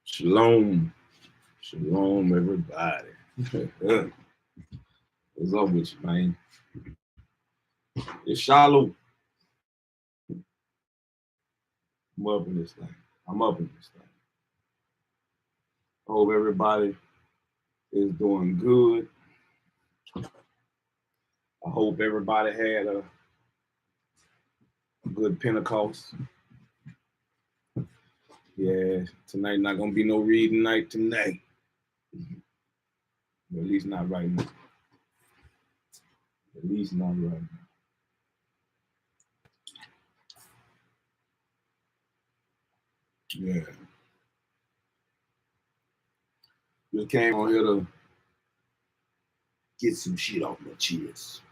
Shalom. Shalom, everybody. What's up with you, man? It's Shalom. I'm up in this thing. I'm up in this thing. I hope everybody is doing good. I hope everybody had a good Pentecost. Yeah, tonight not gonna be no reading night tonight. At least not right now. At least not right now. Yeah. Just came on here to get some shit off my chest.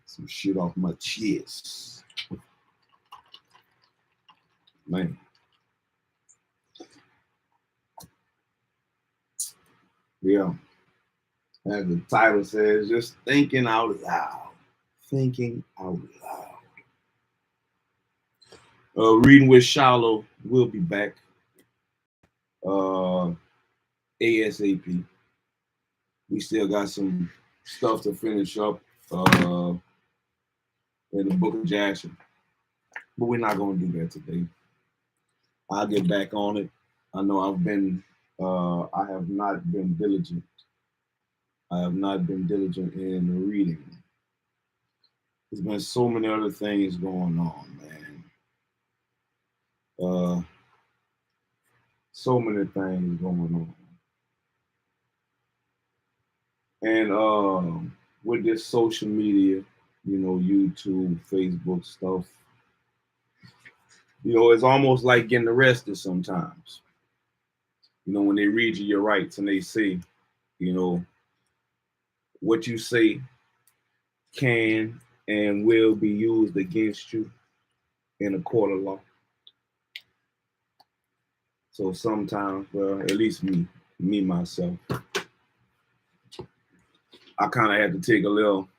Some shit off my chest. Man. Yeah. As the title says, just thinking out loud. Thinking out loud. Reading with Shallow will be back. ASAP. We still got some stuff to finish up in the book of Jasher. But we're not going to do that today. I'll get back on it. I know I have not been diligent. I have not been diligent in reading. There's been so many other things going on, man. So many things going on. And with this social media, YouTube, Facebook stuff, it's almost like getting arrested sometimes. When they read you your rights and they say, what you say can and will be used against you in a court of law. So sometimes, well, at least me myself, I kind of had to take a little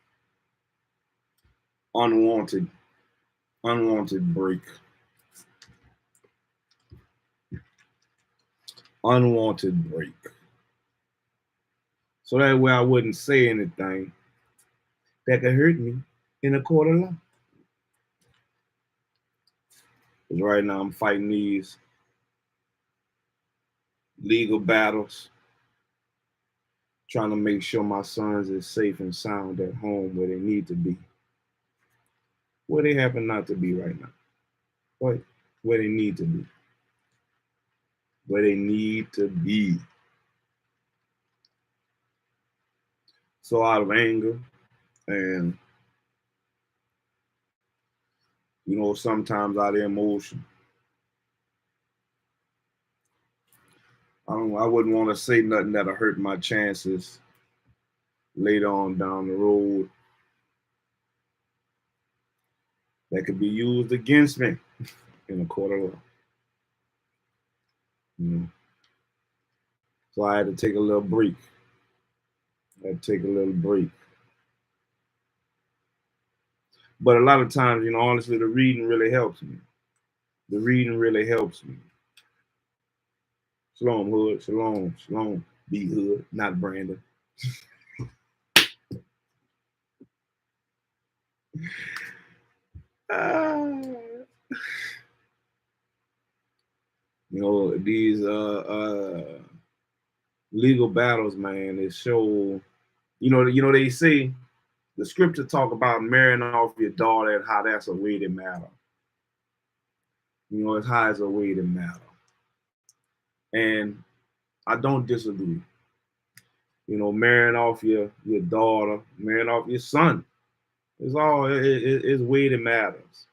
unwanted break. Unwanted break. So that way I wouldn't say anything that could hurt me in a court of law. Because right now I'm fighting these legal battles, trying to make sure my sons is safe and sound at home where they need to be. Where they happen not to be right now. But where they need to be. Where they need to be. So out of anger and, sometimes out of emotion, I wouldn't want to say nothing that'll hurt my chances later on down the road that could be used against me in a court of law. So I had to take a little break. But a lot of times, honestly, the reading really helps me. Shalom, Hood. Shalom. Be Hood, not Brandon. These legal battles, man, they show, they say the scripture talk about marrying off your daughter and how that's a weighty matter. It's how it's a weighty matter. And I don't disagree. Marrying off your daughter, marrying off your son. It's weighty matters.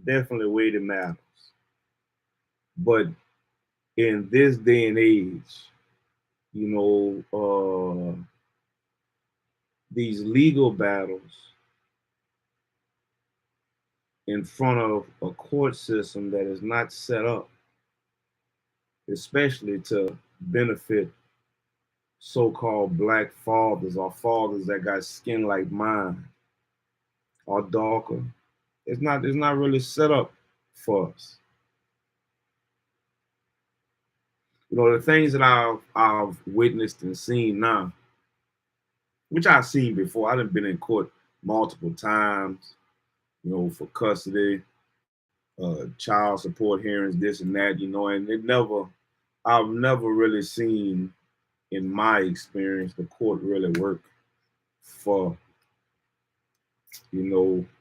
Definitely weighty matters. But in this day and age, these legal battles in front of a court system that is not set up, especially to benefit so-called black fathers or fathers that got skin like mine or darker. It's not really set up for us. The things that I've witnessed and seen now, which I've seen before. I've been in court multiple times, for custody, child support hearings, this and that, and I've never really seen, in my experience, the court really work for,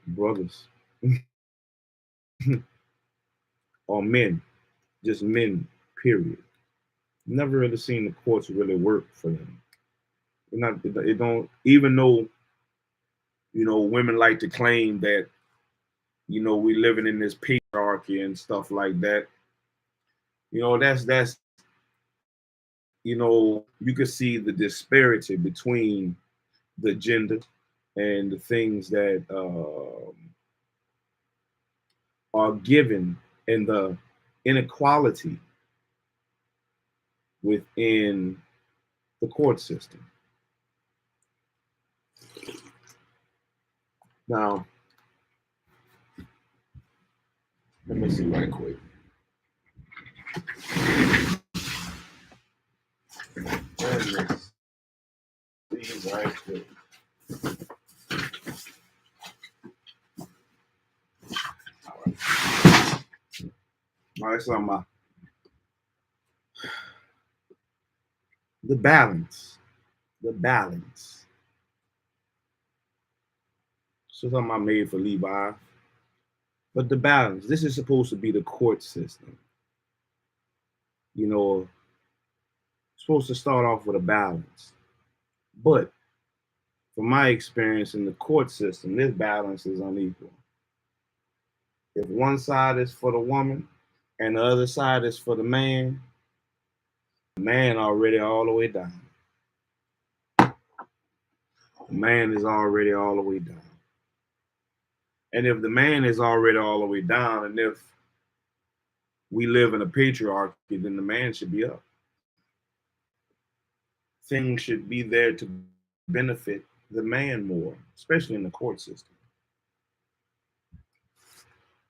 brothers or men, just men, period. Never really seen the courts really work for them. It don't, even though, women like to claim that, we living in this patriarchy and stuff like that. That's you can see the disparity between the gender and the things that are given, and the inequality within the court system. Now, let me see right quick. See right quick. All right, so the balance. The balance. So talking about made for Levi. But the balance. This is supposed to be the court system. Supposed to start off with a balance. But from my experience in the court system, this balance is unequal. If one side is for the woman and the other side is for the man already all the way down. The man is already all the way down. And if the man is already all the way down, and if we live in a patriarchy, then the man should be up. Things should be there to benefit the man more, especially in the court system.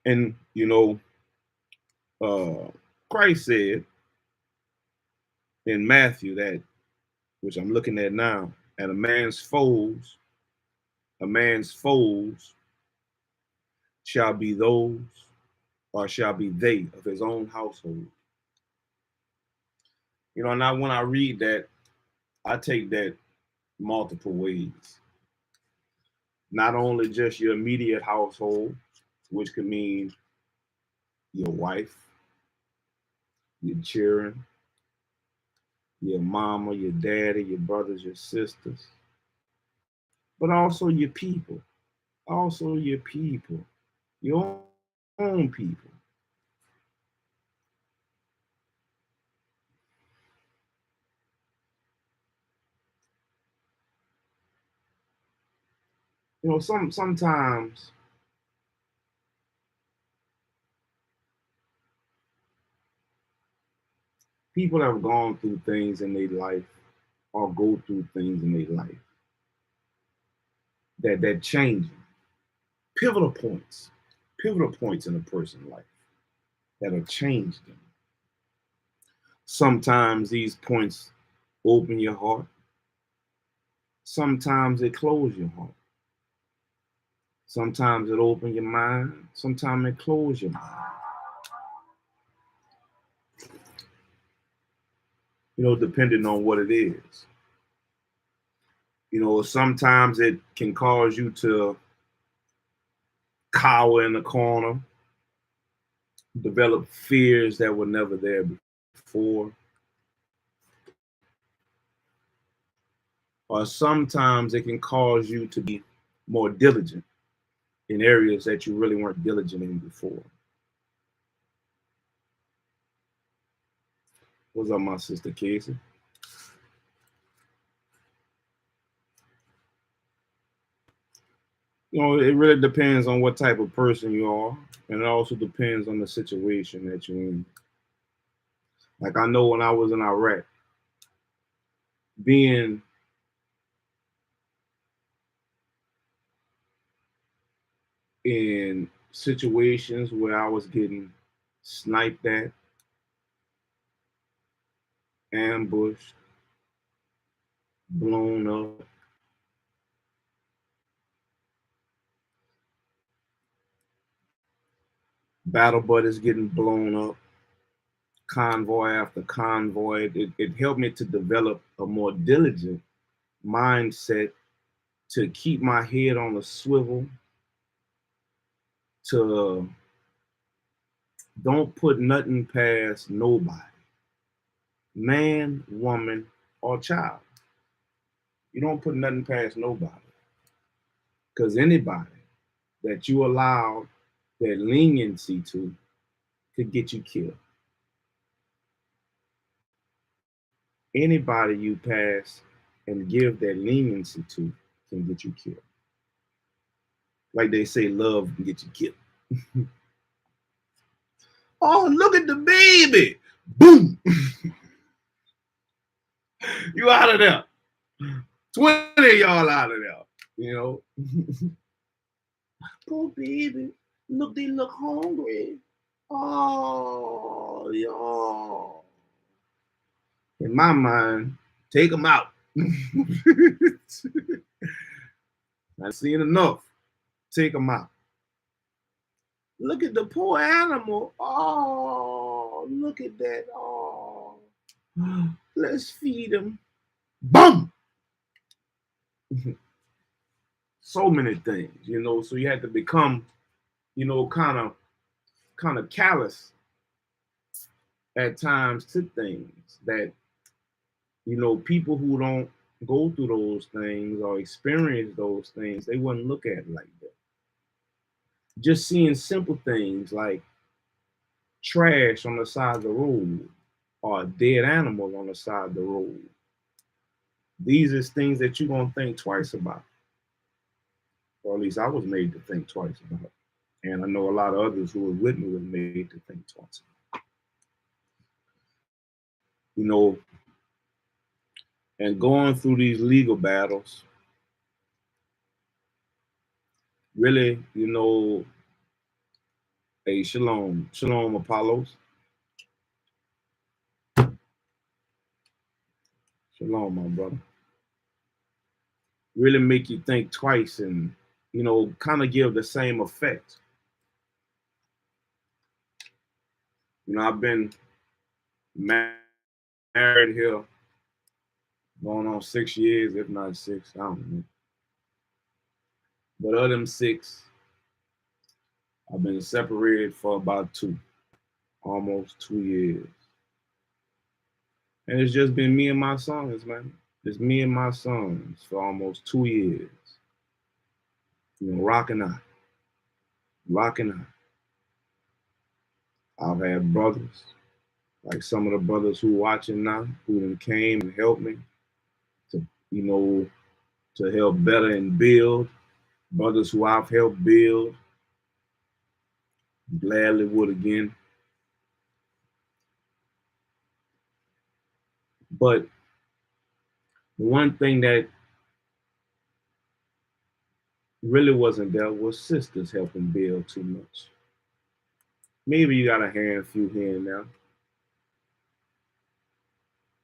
And, Christ said in Matthew that, which I'm looking at now, and a man's foes shall be those, or shall be they of his own household. Now when I read that, I take that multiple ways. Not only just your immediate household, which could mean your wife, your children, your mama, your daddy, your brothers, your sisters, but also your people. Also your people, your own people. Sometimes people have gone through things in their life, or go through things in their life that change them. Pivotal points in a person's life that have changed them. Sometimes these points open your heart. Sometimes they close your heart. Sometimes it opens your mind. Sometimes it closes your mind. Depending on what it is. Sometimes it can cause you to cower in the corner, develop fears that were never there before. Or sometimes it can cause you to be more diligent in areas that you really weren't diligent in before. What's up, my sister Casey? It really depends on what type of person you are, and it also depends on the situation that you're in. Like I know when I was in Iraq, being in situations where I was getting sniped at, ambushed, blown up, battle buddies getting blown up, convoy after convoy. It helped me to develop a more diligent mindset to keep my head on a swivel, to don't put nothing past nobody, man, woman, or child. You don't put nothing past nobody, because anybody that you allow that leniency to could get you killed. Anybody you pass and give that leniency to can get you killed. Like they say, love can get you killed. Oh, look at the baby. Boom. You out of there. 20 of y'all out of there. You know. Poor baby. Look, they look hungry. Oh, y'all. In my mind, take them out. I've seen enough. Take them out. Look at the poor animal. Oh, look at that. Oh, let's feed him. Boom. So many things, you know. So you had to become, you know, kind of callous at times to things that, you know, people who don't go through those things or experience those things, they wouldn't look at it like that. Just seeing simple things like trash on the side of the road or a dead animal on the side of the road. These are things that you're going to think twice about. Or at least I was made to think twice about. And I know a lot of others who were with me were made to think twice about. You know, and going through these legal battles, really, you know, hey, shalom, shalom, Apollos. Shalom, my brother. Really make you think twice and, you know, kind of give the same effect. You know, I've been married here going on 6 years, if not six, I don't know. But of them 6, I've been separated for about 2, almost 2 years. And it's just been me and my sons, man. It's me and my sons for almost 2 years. You know, rocking out. I've had brothers, like some of the brothers who watching now, who then came and helped me to, you know, to help better and build. Brothers who I've helped build, gladly would again. But one thing that really wasn't there was sisters helping build too much. Maybe you got a handful here and there.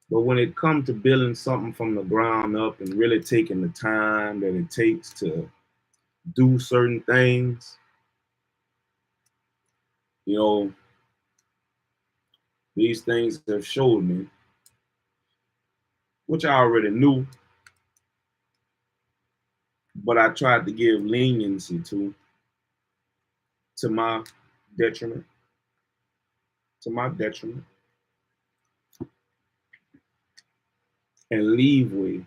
But when it comes to building something from the ground up and really taking the time that it takes to do certain things, you know, these things have showed me, which I already knew, but I tried to give leniency to my detriment, to my detriment, and leeway.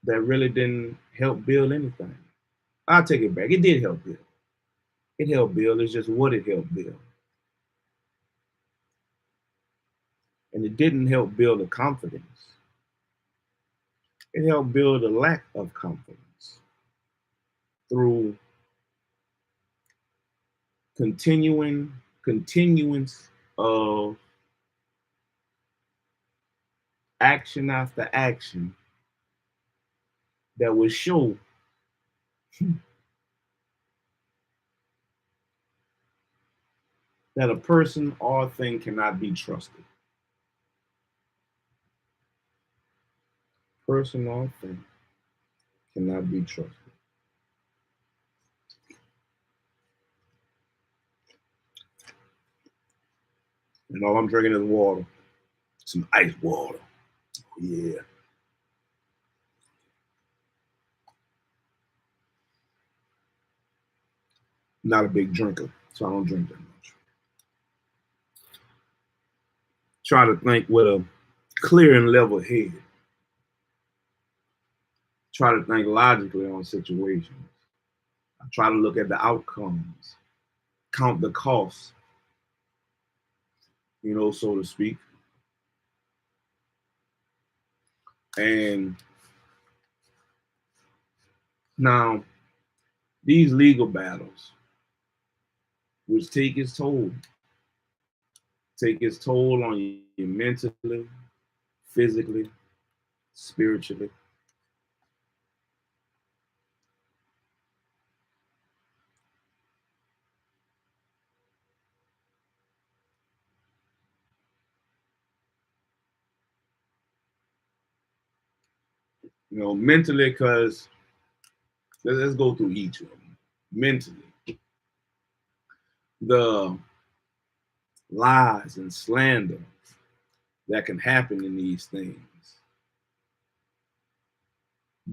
That really didn't help build anything. I'll take it back. It did help build. It helped build. It's just what it helped build. And it didn't help build a confidence. It helped build a lack of confidence through continuance of action after action that would show that a person or thing cannot be trusted. Person or thing cannot be trusted. And all I'm drinking is water. Some ice water. Yeah. Not a big drinker, so I don't drink that much. Try to think with a clear and level head. Try to think logically on situations. I try to look at the outcomes, count the costs, so to speak. And now, these legal battles, which take its toll on you mentally, physically, spiritually. Mentally, because let's go through each of them. Mentally, the lies and slander that can happen in these things,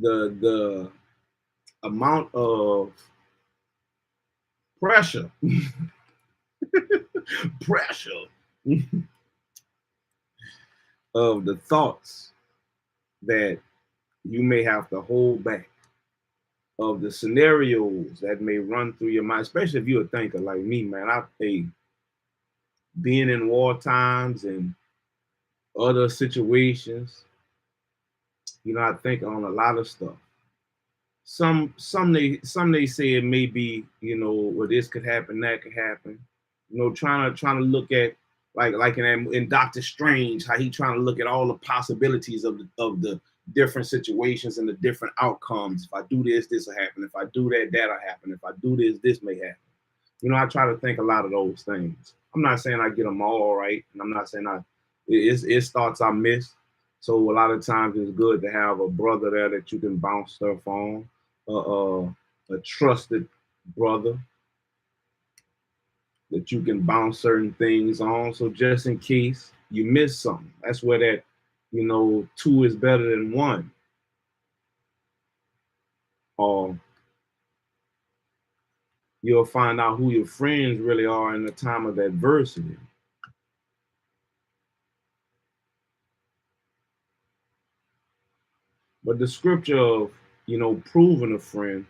the amount of pressure, pressure of the thoughts that you may have to hold back, of the scenarios that may run through your mind, especially if you're a thinker like me, man. Being in war times and other situations, I think on a lot of stuff. Some they say it may be, well, this could happen, that could happen. Trying to look at like in Doctor Strange, how he trying to look at all the possibilities of the different situations and the different outcomes. If I do this, this will happen. If I do that, that'll happen. If I do this may happen. I try to think a lot of those things. I'm not saying I get them all right, and I'm not saying it's thoughts I miss. So a lot of times it's good to have a brother there that you can bounce stuff on, a trusted brother that you can bounce certain things on. So just in case you miss something, that's where that, two is better than one. Or you'll find out who your friends really are in the time of adversity. But the scripture of, proving a friend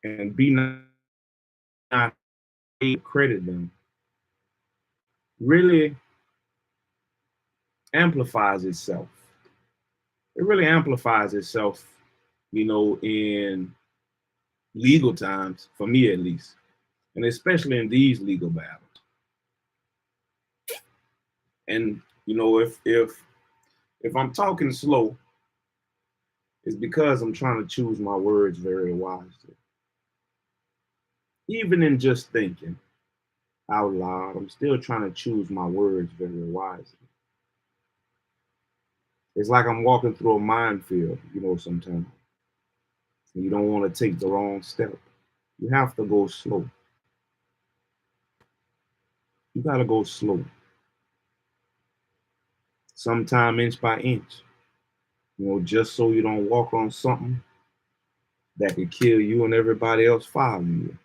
and be not credit them really amplifies itself. It really amplifies itself, in legal times, for me at least, and especially in these legal battles. And if I'm talking slow, it's because I'm trying to choose my words very wisely. Even in just thinking out loud, I'm still trying to choose my words very wisely. It's like I'm walking through a minefield, sometimes. And you don't want to take the wrong step. You have to go slow. You got to go slow. Sometime inch by inch, just so you don't walk on something that could kill you and everybody else following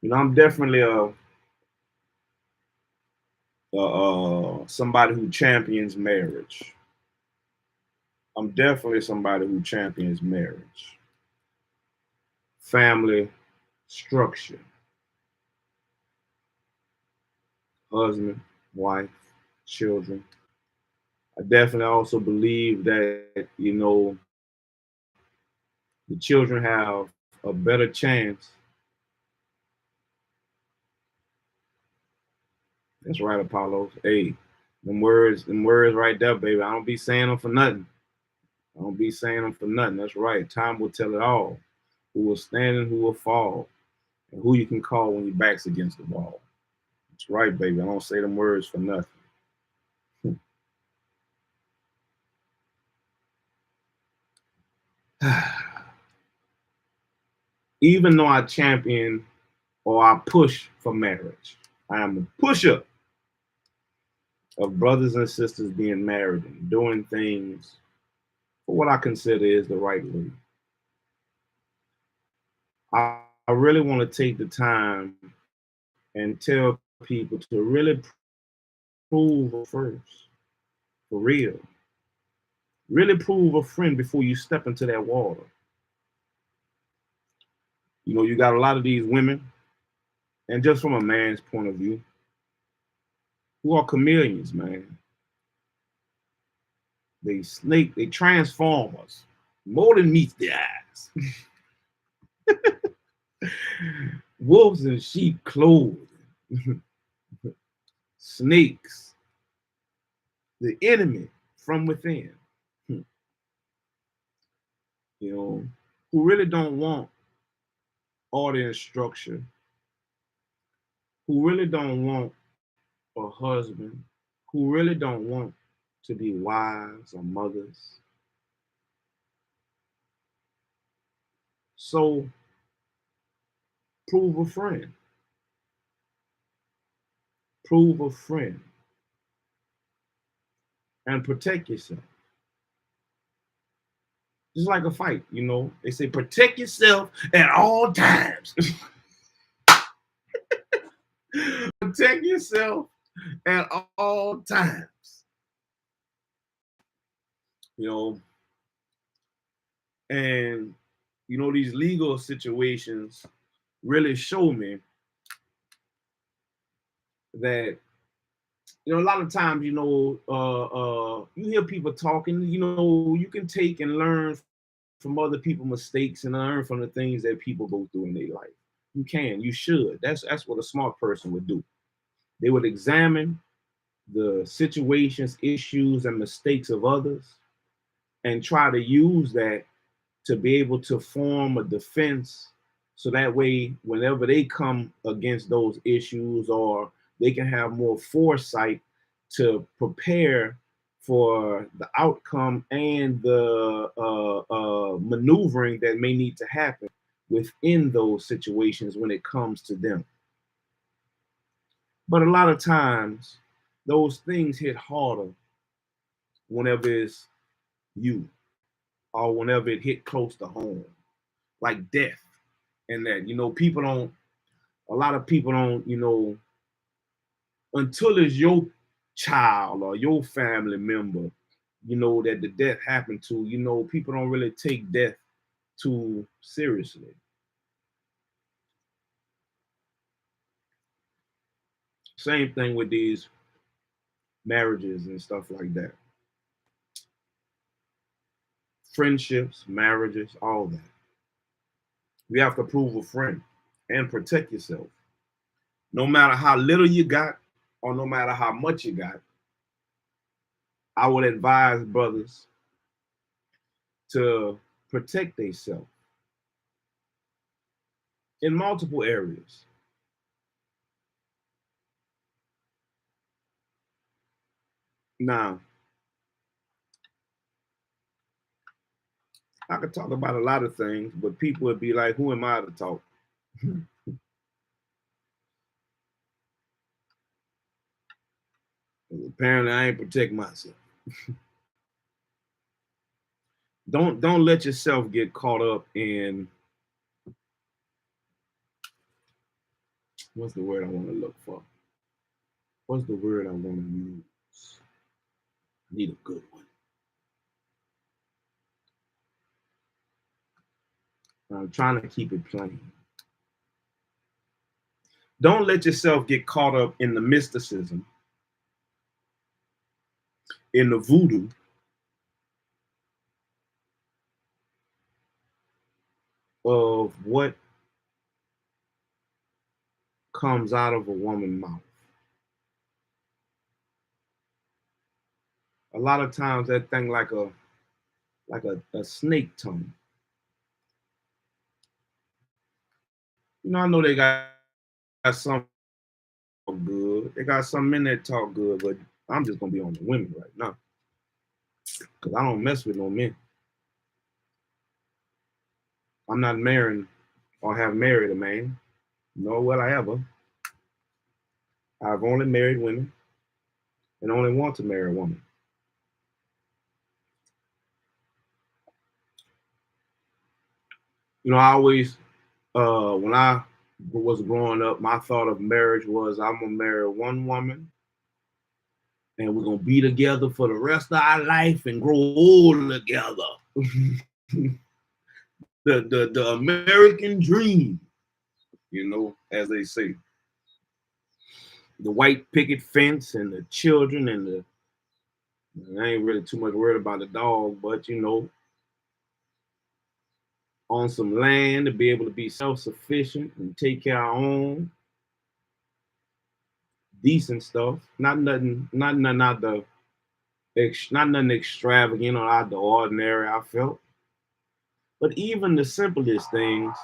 you. I'm definitely somebody who champions marriage. I'm definitely somebody who champions marriage, family structure, husband, wife, children. I definitely also believe that, The children have a better chance. That's right, Apollo. Hey, them words right there, baby. I don't be saying them for nothing. I don't be saying them for nothing. That's right. Time will tell it all. Who will stand and who will fall, and who you can call when your back's against the wall. That's right, baby. I don't say them words for nothing. Even though I champion or I push for marriage, I am a pusher of brothers and sisters being married and doing things for what I consider is the right way. I really want to take the time and tell people to really prove first, for real. Really prove a friend before you step into that water. You know, you got a lot of these women, and just from a man's point of view, who are chameleons, man. They transform us more than meets the eyes. Wolves in sheep clothing, snakes, the enemy from within. You know, who really don't want order and structure, who really don't want a husband, who really don't want to be wives or mothers. So prove a friend. Prove a friend and protect yourself. Just like a fight, you know, they say protect yourself at all times. Protect yourself at all times. You know, and you know, these legal situations really show me that you know a lot of times you hear people talking, you know, you can take and learn from other people's mistakes and learn from the things that people go through in their life. You should. That's what a smart person would do. They would examine the situations, issues, and mistakes of others and try to use that to be able to form a defense so that way whenever they come against those issues or they can have more foresight to prepare for the outcome and the maneuvering that may need to happen within those situations when it comes to them. But a lot of times those things hit harder whenever it's you or whenever it hit close to home, like death. And that, you know, people don't, a lot of people don't, you know, until it's your child or your family member, you know, that the death happened to, you know, people don't really take death too seriously. Same thing with these marriages and stuff like that. Friendships, marriages, all that. You have to prove a friend and protect yourself. No matter how little you got or no matter how much you got, I would advise brothers to protect themselves in multiple areas. Now, I could talk about a lot of things, but people would be like, who am I to talk? Apparently, I ain't protect myself. Don't let yourself get caught up in what's the word I want to look for? What's the word I want to use? I need a good one. I'm trying to keep it plain. Don't let yourself get caught up in the mysticism, in the voodoo, of what comes out of a woman's mouth. A lot of times that thing like a snake tongue. I know got some good. They got some men that talk good, but I'm just gonna be on the women right now. Cause I don't mess with no men. I'm not marrying or have married a man. Nor will I ever. I've only married women and only want to marry a woman. I always, when I was growing up, my thought of marriage was I'm gonna marry one woman and we're gonna be together for the rest of our life and grow old together. the American dream, as they say. The white picket fence and the children and I ain't really too much worried about the dog, but on some land to be able to be self-sufficient and take care of our own decent stuff. Not nothing, not nothing out not nothing extravagant or out the ordinary, I felt. But even the simplest things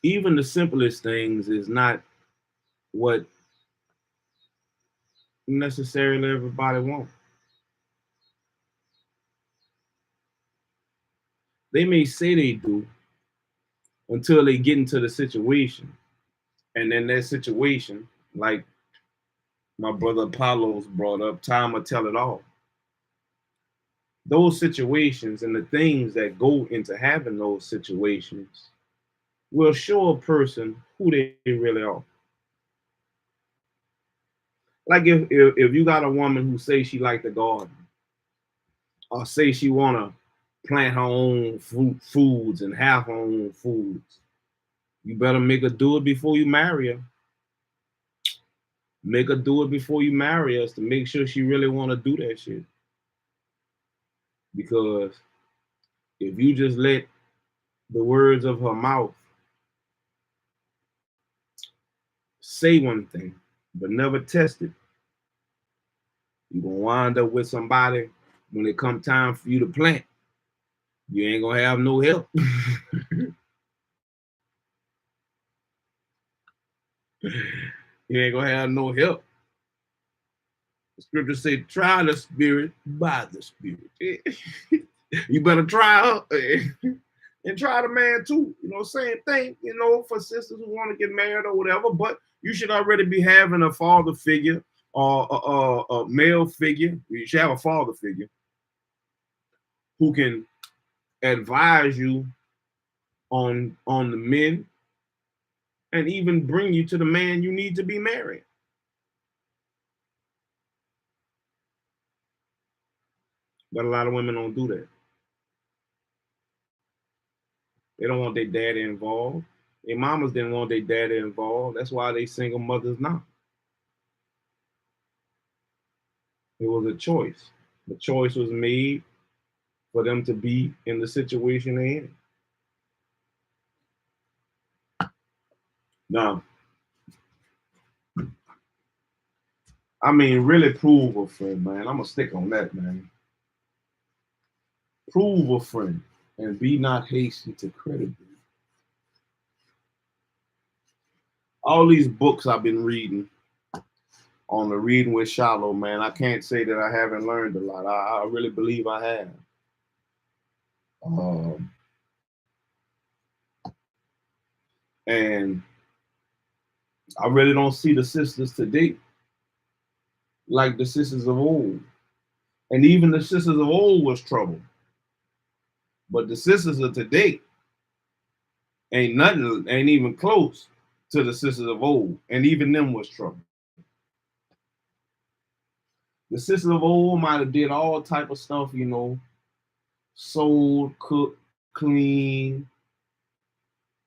is not what necessarily everybody wants. They may say they do until they get into the situation. And then that situation, like my brother Apollo's brought up, time will tell it all. Those situations and the things that go into having those situations will show a person who they really are. Like if you got a woman who say she like the garden, or say she wanna plant her own foods and have her own foods, you better make her do it before you marry her. Make her do it before you marry us to make sure she really wanna do that shit. Because if you just let the words of her mouth say one thing, but never test it, you're gonna wind up with somebody when it come time for you to plant. You ain't gonna have no help. You ain't gonna have no help. The scripture say, try the spirit by the spirit. You better try her and try the man too. Same thing, for sisters who want to get married or whatever, but you should already be having a father figure or a male figure. You should have a father figure who can advise you on the men and even bring you to the man you need to be married. But a lot of women don't do that. They don't want their daddy involved. Their mamas didn't want their daddy involved. That's why they single mothers now. It was a choice. The choice was made for them to be in the situation they're in. Now, I mean, really prove a friend, man. I'm gonna stick on that, man. Prove a friend and be not hasty to credit them. All these books I've been reading on the Reading with Shallow, man, I can't say that I haven't learned a lot. I really believe I have. Um, and I really don't see the sisters today like the sisters of old. And even the sisters of old was trouble. But the sisters of today ain't even close to the sisters of old. And even them was trouble. The sisters of old might have did all type of stuff, sold, cooked, clean,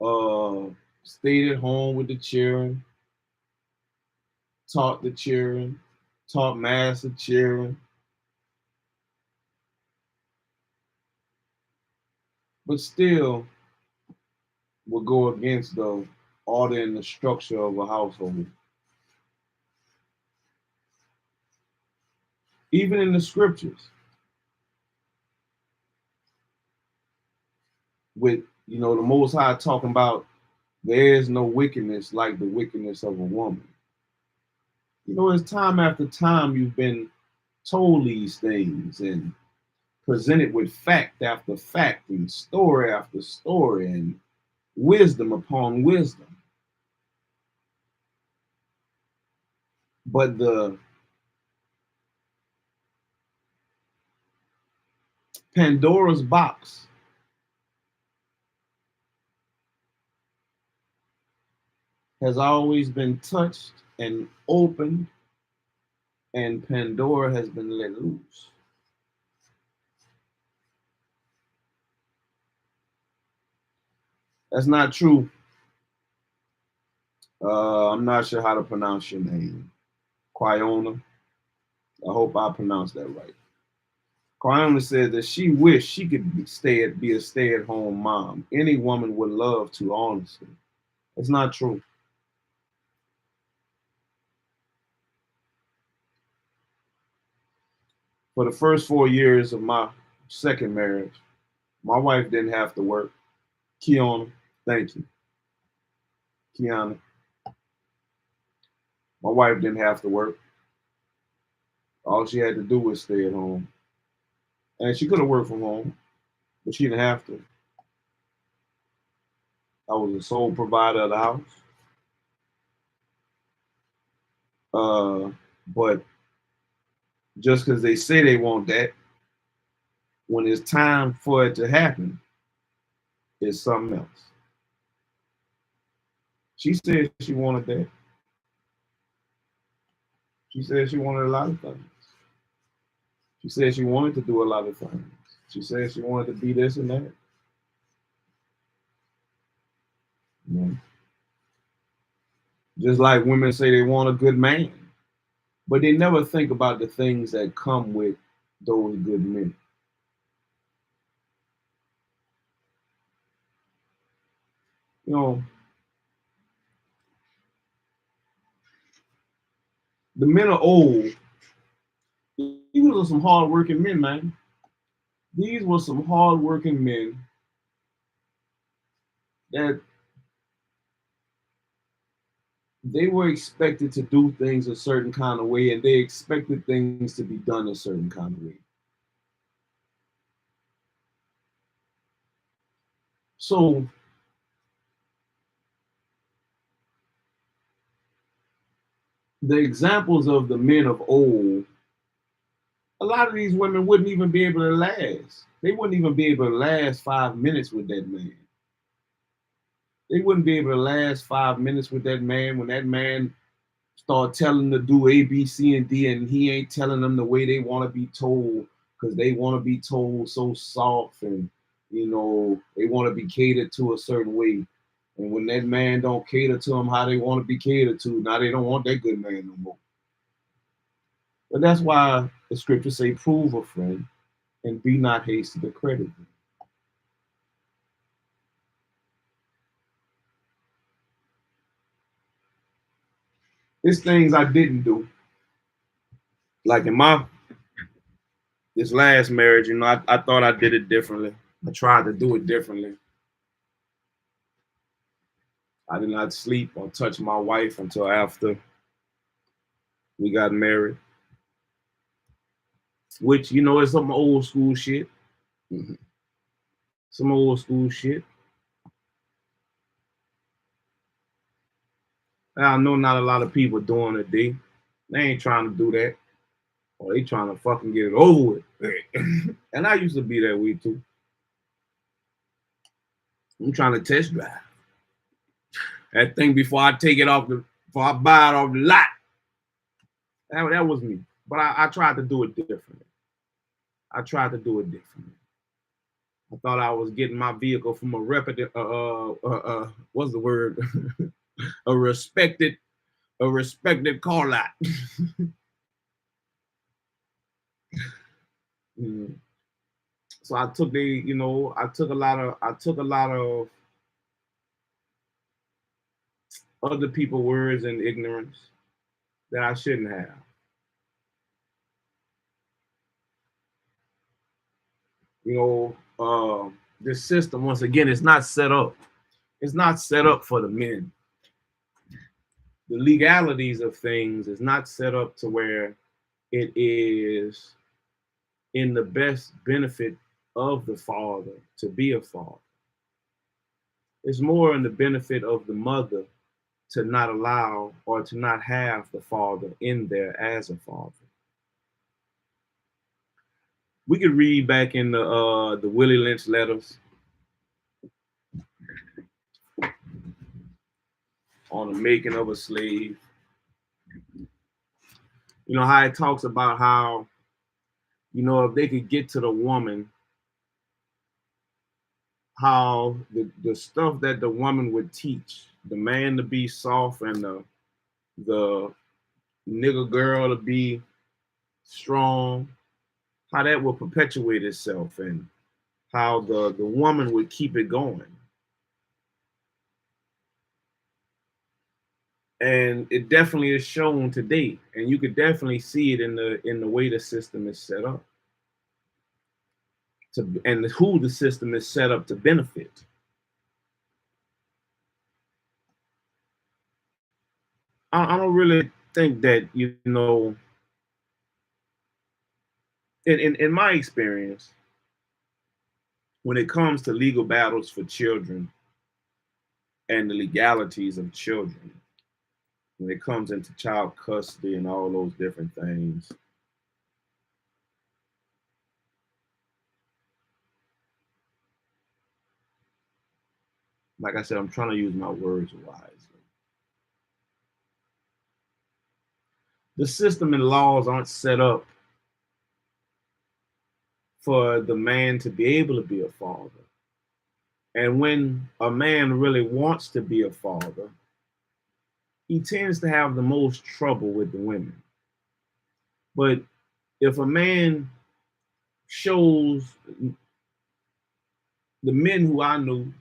uh, stayed at home with the children, taught the children, taught master children. but still will go against the order and the structure of a household. Even in the scriptures, with the Most High talking about there is no wickedness like the wickedness of a woman. It's time after time you've been told these things and presented with fact after fact and story after story and wisdom upon wisdom. But the Pandora's box has always been touched and opened, and Pandora has been let loose. That's not true. I'm not sure how to pronounce your name. Quiona. I hope I pronounced that right. Quiona said that she wished she could be a stay-at-home mom. Any woman would love to, honestly. It's not true. For the first 4 years of my second marriage, my wife didn't have to work. Kiana, thank you. Kiana. My wife didn't have to work. All she had to do was stay at home. And she could have worked from home, but she didn't have to. I was the sole provider of the house. But just because they say they want that, when it's time for it to happen, it's something else. She said she wanted that. She said she wanted a lot of things. She said she wanted to do a lot of things. She said she wanted to be this and that. Just like women say they want a good man, but they never think about the things that come with those good men. The men are old. These were some hard-working men, man. These were some hard-working men that they were expected to do things a certain kind of way, and they expected things to be done a certain kind of way. So the examples of the men of old, a lot of these women wouldn't even be able to last. They wouldn't even be able to last 5 minutes with that man. They wouldn't be able to last 5 minutes with that man when that man start telling them to do A, B, C, and D, and he ain't telling them the way they want to be told because they want to be told so soft and they want to be catered to a certain way. And when that man don't cater to them how they want to be catered to, now they don't want that good man no more. But that's why the scriptures say, prove a friend and be not hasty to credit them. There's things I didn't do. Like in this last marriage, I thought I did it differently. I tried to do it differently. I did not sleep or touch my wife until after we got married. Which, is some old school shit. Some old school shit. I know not a lot of people doing it, D. They ain't trying to do that. Or they trying to fucking get it over with. And I used to be that way too. I'm trying to test drive that thing before I buy it off the lot. That was me. But I tried to do it differently. I thought I was getting my vehicle from a reputable, what's the word? a respected car lot. So I took a lot of other people words in ignorance that I shouldn't have. You this system, once again, it's not set up. It's not set up for the men. The legalities of things is not set up to where it is in the best benefit of the father to be a father. It's more in the benefit of the mother to not allow or to not have the father in there as a father. We could read back in the Willie Lynch letters on the making of a slave. You know how it talks about how, if they could get to the woman, how the stuff that the woman would teach the man to be soft and the nigger girl to be strong, how that will perpetuate itself and how the woman would keep it going. And it definitely is shown today, and you could definitely see it in the way the system is set up and who the system is set up to benefit. I don't really think that in my experience, when it comes to legal battles for children and the legalities of children, when it comes into child custody and all those different things, like I said, I'm trying to use my words wisely. The system and laws aren't set up for the man to be able to be a father. And when a man really wants to be a father, he tends to have the most trouble with the women. But if a man shows the men who I knew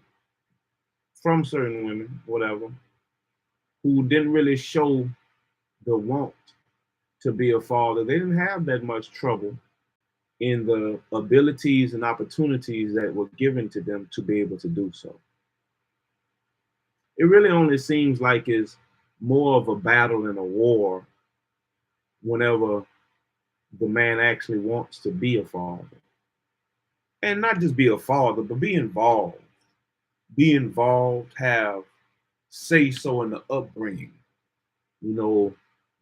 from certain women, whatever, who didn't really show the want to be a father, they didn't have that much trouble in the abilities and opportunities that were given to them to be able to do so. It really only seems like it's more of a battle and a war whenever the man actually wants to be a father. And not just be a father, but be involved. Be involved, have say so in the upbringing. You know,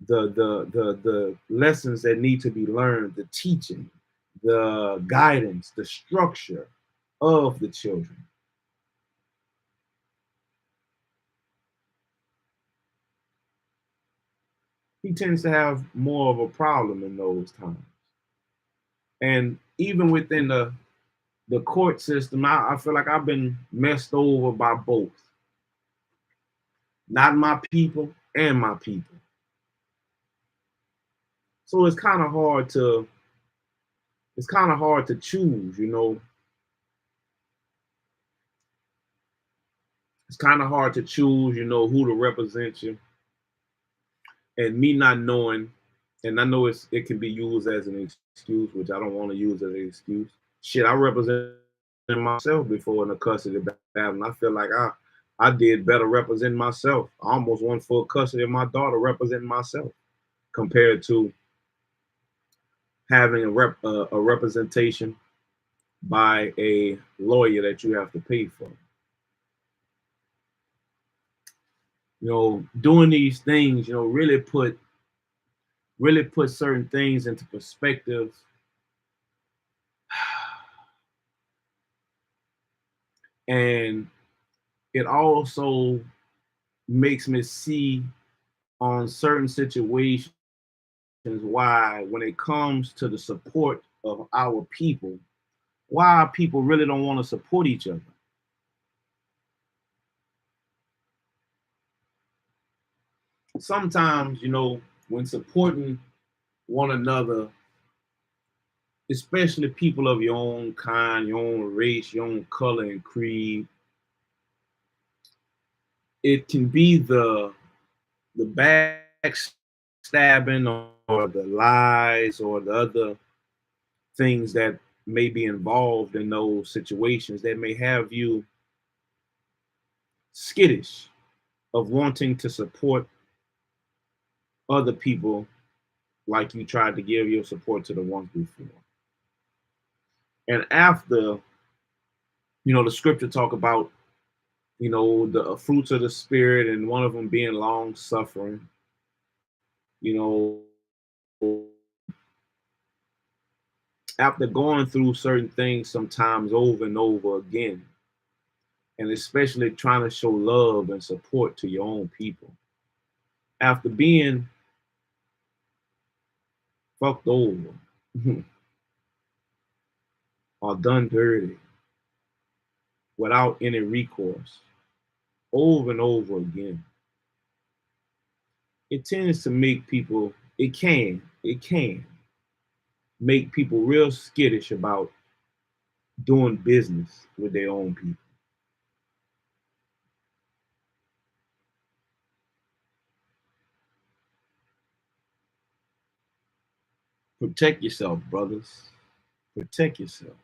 the lessons that need to be learned, the teaching, the guidance, the structure of the children. He tends to have more of a problem in those times. And even within the court system, I feel like I've been messed over by both. Not my people and my people. So it's kind of hard to choose. It's kind of hard to choose, who to represent you. And me not knowing, and I know it can be used as an excuse, which I don't want to use as an excuse. Shit, I represent myself before in a custody battle, and I feel like I did better representing myself. I almost won full custody of my daughter representing myself compared to having a representation by a lawyer that you have to pay for. Doing these things, really put certain things into perspective. And it also makes me see on certain situations why, when it comes to the support of our people, why people really don't want to support each other. Sometimes, when supporting one another especially people of your own kind, your own race, your own color and creed, it can be the backstabbing or the lies or the other things that may be involved in those situations that may have you skittish of wanting to support other people like you tried to give your support to the ones before. And after, the scripture talk about, the fruits of the spirit and one of them being long suffering, you know, after going through certain things sometimes over and over again, and especially trying to show love and support to your own people, after being fucked over or done dirty without any recourse over and over again, it tends to make people, it can make people real skittish about doing business with their own people. Protect yourself, brothers. Protect yourself.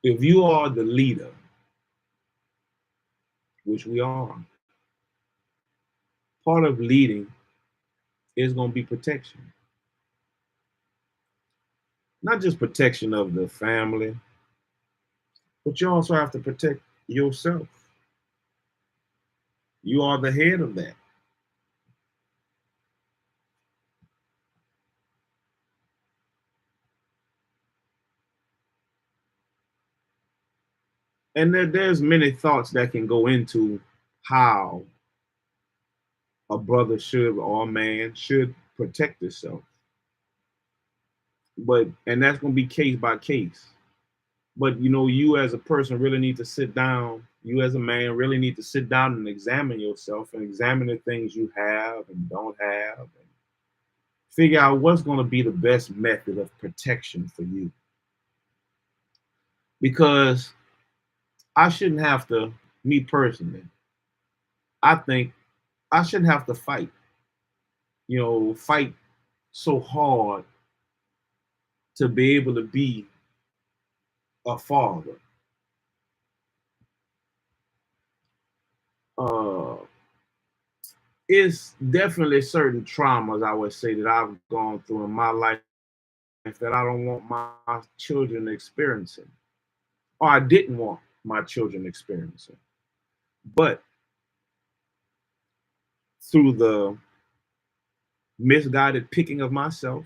If you are the leader, which we are, part of leading is going to be protection. Not just protection of the family, but you also have to protect yourself. You are the head of that. And there's many thoughts that can go into how a brother should or a man should protect himself. And that's going to be case by case. But you as a person really need to sit down. You as a man really need to sit down and examine yourself and examine the things you have and don't have, and figure out what's going to be the best method of protection for you. Because I shouldn't have to, me personally, I think I shouldn't have to fight so hard to be able to be a father. Uh, it's definitely certain traumas I would say that I've gone through in my life that I don't want my children experiencing, or I didn't want my children experiencing. But through the misguided picking of myself,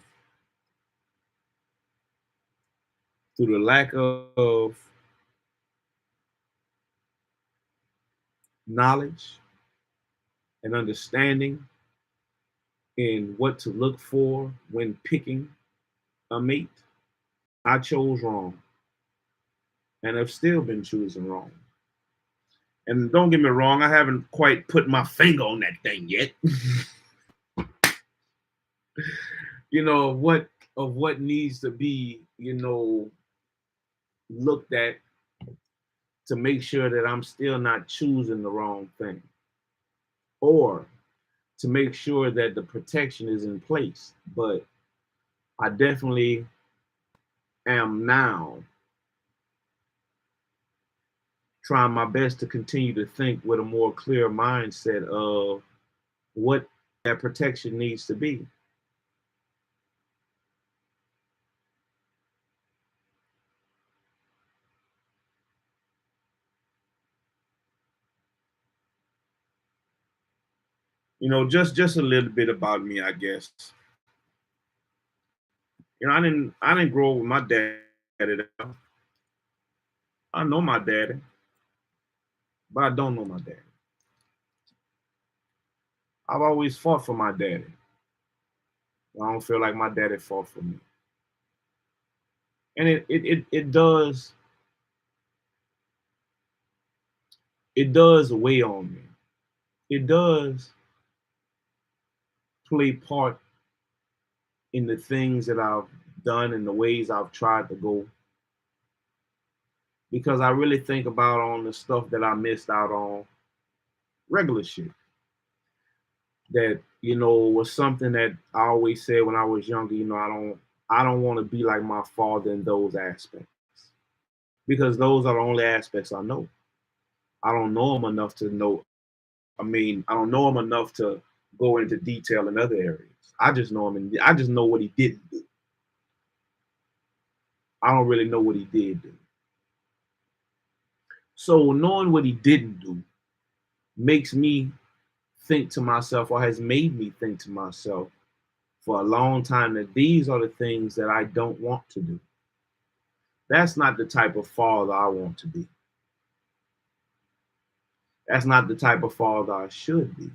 through the lack of knowledge and understanding in what to look for when picking a mate, I chose wrong and have still been choosing wrong. And don't get me wrong, I haven't quite put my finger on that thing yet. Of what needs to be, looked at to make sure that I'm still not choosing the wrong thing, or to make sure that the protection is in place. But I definitely am now trying my best to continue to think with a more clear mindset of what that protection needs to be. Just a little bit about me, I guess. I didn't grow up with my daddy. I know my daddy, but I don't know my daddy. I've always fought for my daddy. I don't feel like my daddy fought for me. And it does weigh on me. It does play part in the things that I've done and the ways I've tried to go, because I really think about on the stuff that I missed out on, regular shit that was something that I always said when I was younger. I don't want to be like my father in those aspects, because those are the only aspects I know. I don't know them enough to know. I mean, I don't know him enough to go into detail in other areas. I just know him, and I just know what he didn't do. I don't really know what he did do. So knowing what he didn't do makes me think to myself, or has made me think to myself for a long time, that these are the things that I don't want to do. That's not the type of father I want to be. That's not the type of father I should be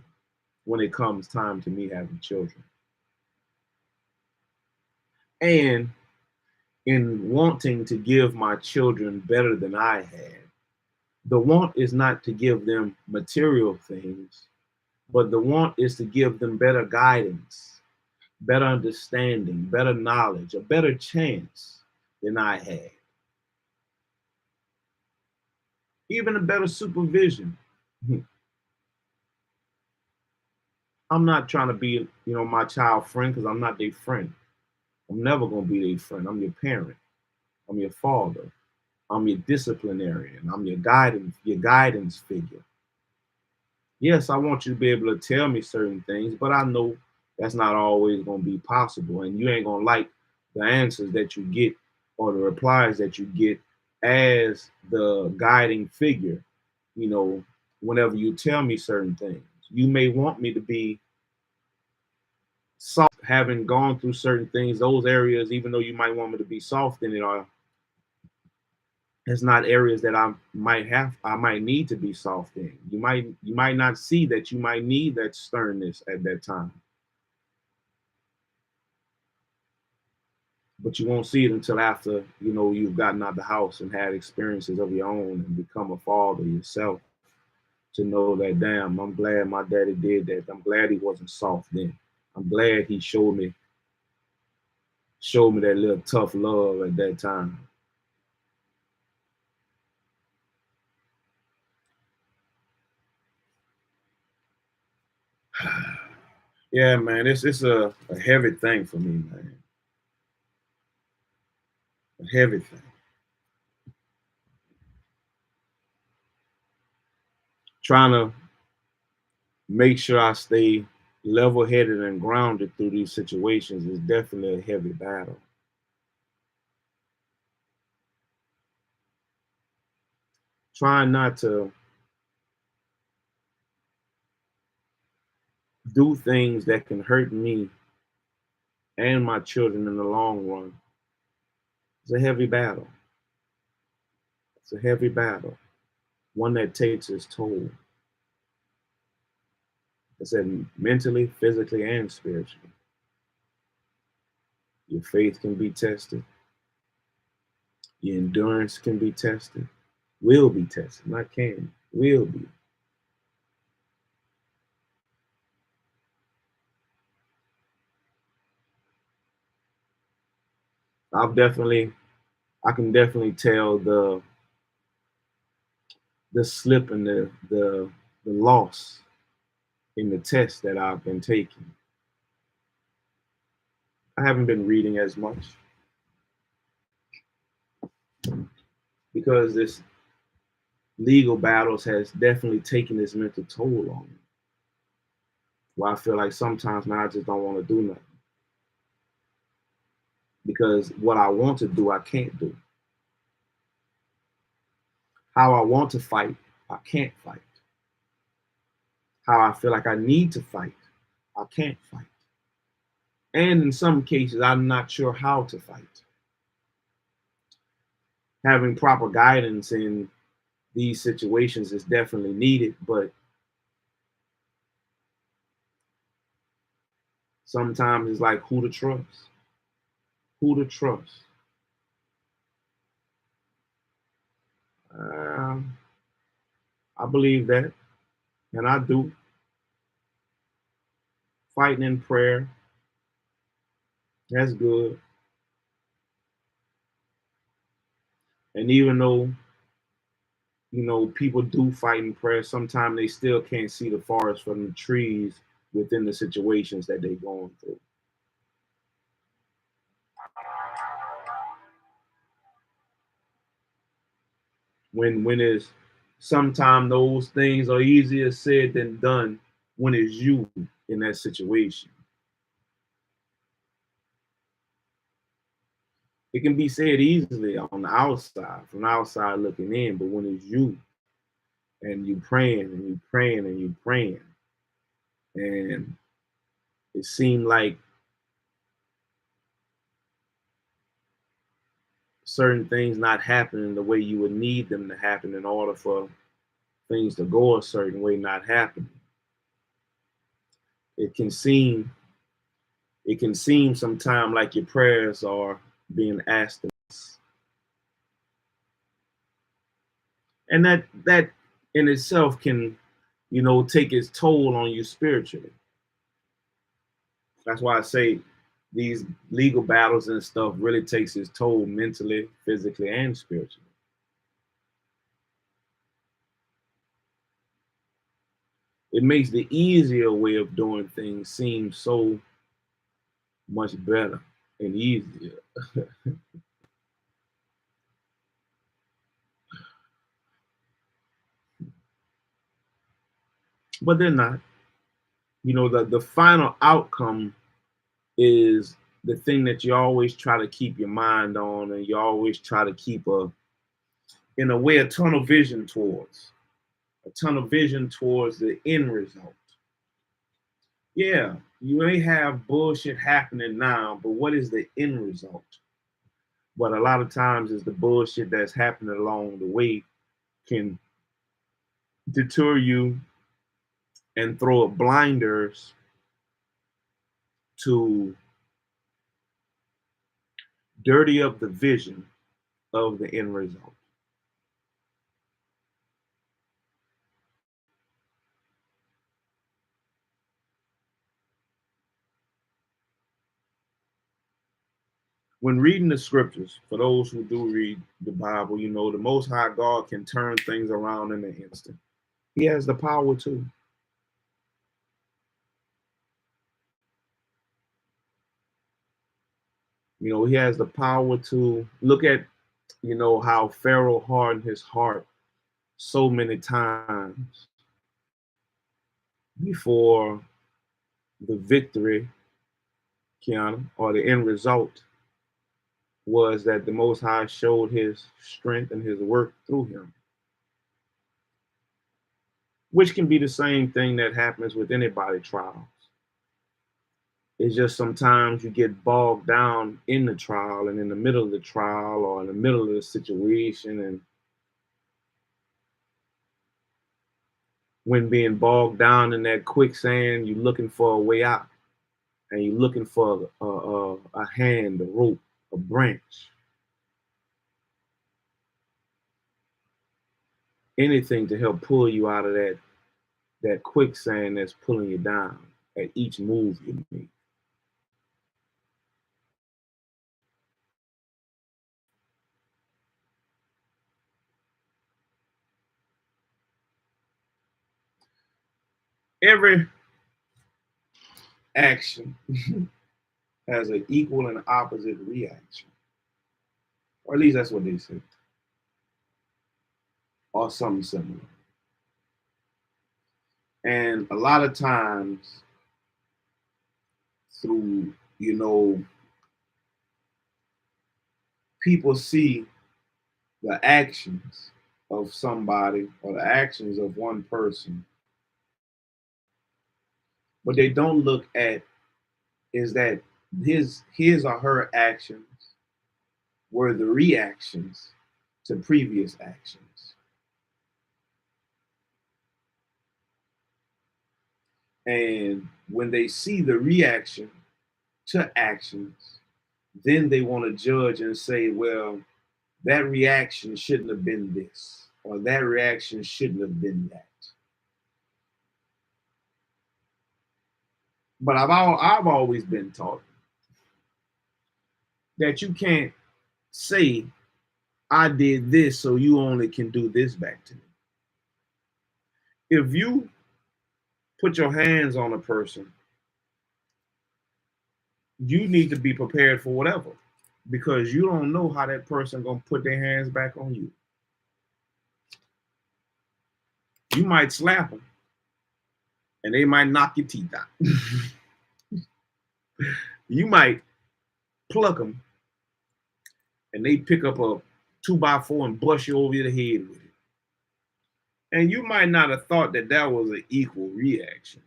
when it comes time to me having children. And in wanting to give my children better than I had, the want is not to give them material things, but the want is to give them better guidance, better understanding, better knowledge, a better chance than I had, even a better supervision. I'm not trying to be, my child friend, because I'm not their friend. I'm never going to be their friend. I'm your parent. I'm your father. I'm your disciplinarian. I'm your guidance figure. Yes, I want you to be able to tell me certain things, but I know that's not always going to be possible. And you ain't going to like the answers that you get or the replies that you get as the guiding figure, you know, whenever you tell me certain things. You may want me to be soft, having gone through certain things, those areas, even though you might want me to be soft in it, are it's not areas that I might need to be soft in. You might not see that you might need that sternness at that time, but you won't see it until after you've gotten out the house and had experiences of your own and become a father yourself, to know that, damn, I'm glad my daddy did that. I'm glad he wasn't soft then. I'm glad he showed me that little tough love at that time. Yeah, man, it's a heavy thing for me, man. A heavy thing. Trying to make sure I stay level headed and grounded through these situations is definitely a heavy battle. Trying not to do things that can hurt me and my children in the long run is a heavy battle. It's a heavy battle, one that takes its toll. I said mentally, physically, and spiritually. Your faith can be tested. Your endurance can be tested. Will be tested. Not can. Will be. I can definitely tell the slip and the loss in the test that I've been taking. I haven't been reading as much because this legal battles has definitely taken its mental toll on me. Where I feel like sometimes, man, I just don't want to do nothing, because what I want to do, I can't do. How I want to fight, I can't fight. How I feel like I need to fight, I can't fight. And in some cases, I'm not sure how to fight. Having proper guidance in these situations is definitely needed, but sometimes it's like, who to trust? Who to trust? Um, I believe that, and I do. Fighting in prayer, That's good. And even though, people do fight in prayer, sometimes they still can't see the forest from the trees within the situations that they're going through. When it's sometimes those things are easier said than done when it's you in that situation. It can be said easily on the outside, from the outside looking in, but when it's you and you praying and you praying and you praying, and it seemed like certain things not happening the way you would need them to happen in order for things to go a certain way not happening. It can seem sometimes like your prayers are being asked, and that in itself can, take its toll on you spiritually. That's why I say these legal battles and stuff really takes its toll mentally, physically, and spiritually. It makes the easier way of doing things seem so much better and easier. But they're not. The final outcome is the thing that you always try to keep your mind on, and you always try to keep in a way, a tunnel vision towards. A tunnel vision towards the end result. Yeah, you may have bullshit happening now, but what is the end result? But a lot of times it's the bullshit that's happening along the way can deter you and throw up blinders to dirty up the vision of the end result. When reading the scriptures, for those who do read the Bible, the Most High God can turn things around in an instant. He has the power to. He has the power to look at, how Pharaoh hardened his heart so many times before the victory, Kiana, or the end result was that the Most High showed his strength and his work through him, which can be the same thing that happens with anybody trials. It's just sometimes you get bogged down in the trial and in the middle of the trial or in the middle of the situation. And when being bogged down in that quicksand, you're looking for a way out and you're looking for a hand, a rope, a branch, anything to help pull you out of that quicksand that's pulling you down at each move you make. Every action has an equal and opposite reaction, or at least that's what they say, or something similar. And a lot of times, through people see the actions of somebody or the actions of one person, but they don't look at is that his or her actions were the reactions to previous actions. And when they see the reaction to actions, then they want to judge and say, well, that reaction shouldn't have been this, or that reaction shouldn't have been that. But I've always been taught that you can't say, I did this, so you only can do this back to me. If you put your hands on a person, you need to be prepared for whatever, because you don't know how that person gonna put their hands back on you. You might slap them, and they might knock your teeth out. You might pluck them, and they pick up a 2x4 and bust you over the head with it. And you might not have thought that that was an equal reaction,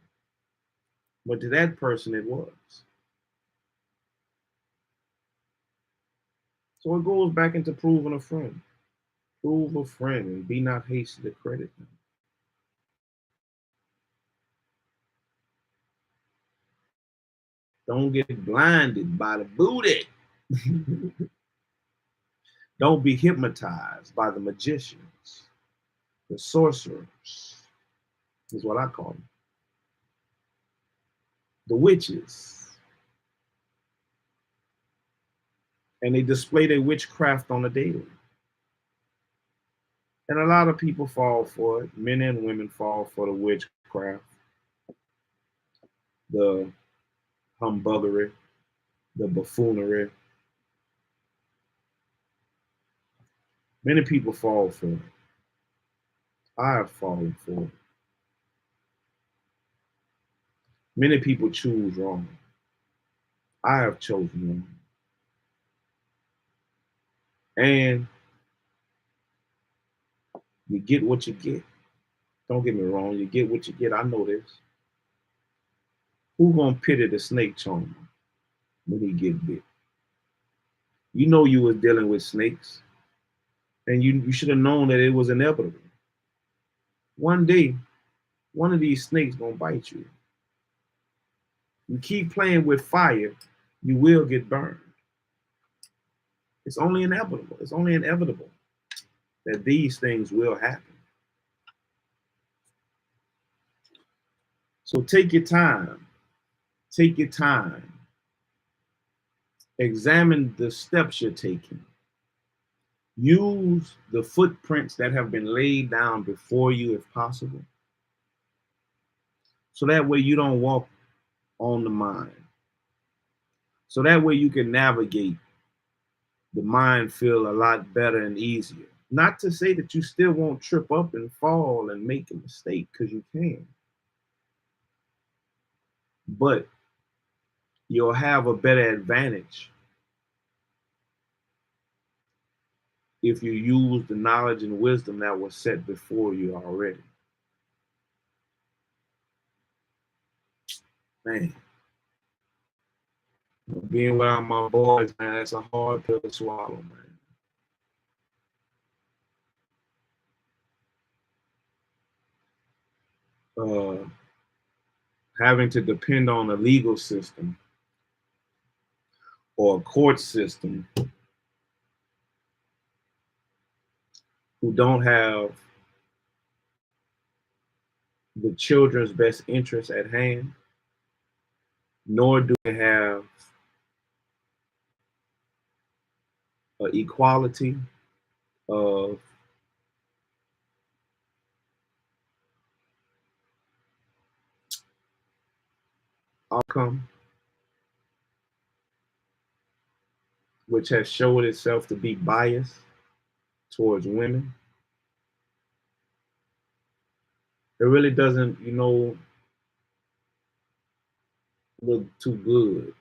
but to that person it was. So it goes back into proving a friend. Prove a friend and be not hasty to credit them. Don't get blinded by the booty. Don't be hypnotized by the magicians, the sorcerers, is what I call them, the witches. And they display their witchcraft on a daily. And a lot of people fall for it. Men and women fall for the witchcraft, the humbuggery, the buffoonery. Many people fall for it. I have fallen for it. Many people choose wrong. I have chosen wrong. And you get what you get. Don't get me wrong, you get what you get. I know this. Who gonna pity the snake charmer when he get bit? You know you was dealing with snakes, and you should have known that it was inevitable. One day, one of these snakes gonna bite you. You keep playing with fire, you will get burned. It's only inevitable. It's only inevitable that these things will happen. So take your time. Take your time. Examine the steps you're taking. Use the footprints that have been laid down before you if possible. So that way you don't walk on the mind. So that way you can navigate the minefield a lot better and easier. Not to say that you still won't trip up and fall and make a mistake, because you can. But you'll have a better advantage if you use the knowledge and wisdom that was set before you already. Man, being without my boys, man, that's a hard pill to swallow, man. Having to depend on a legal system or a court system who don't have the children's best interests at hand, nor do they have equality of outcome, which has showed itself to be biased towards women. It really doesn't, look too good.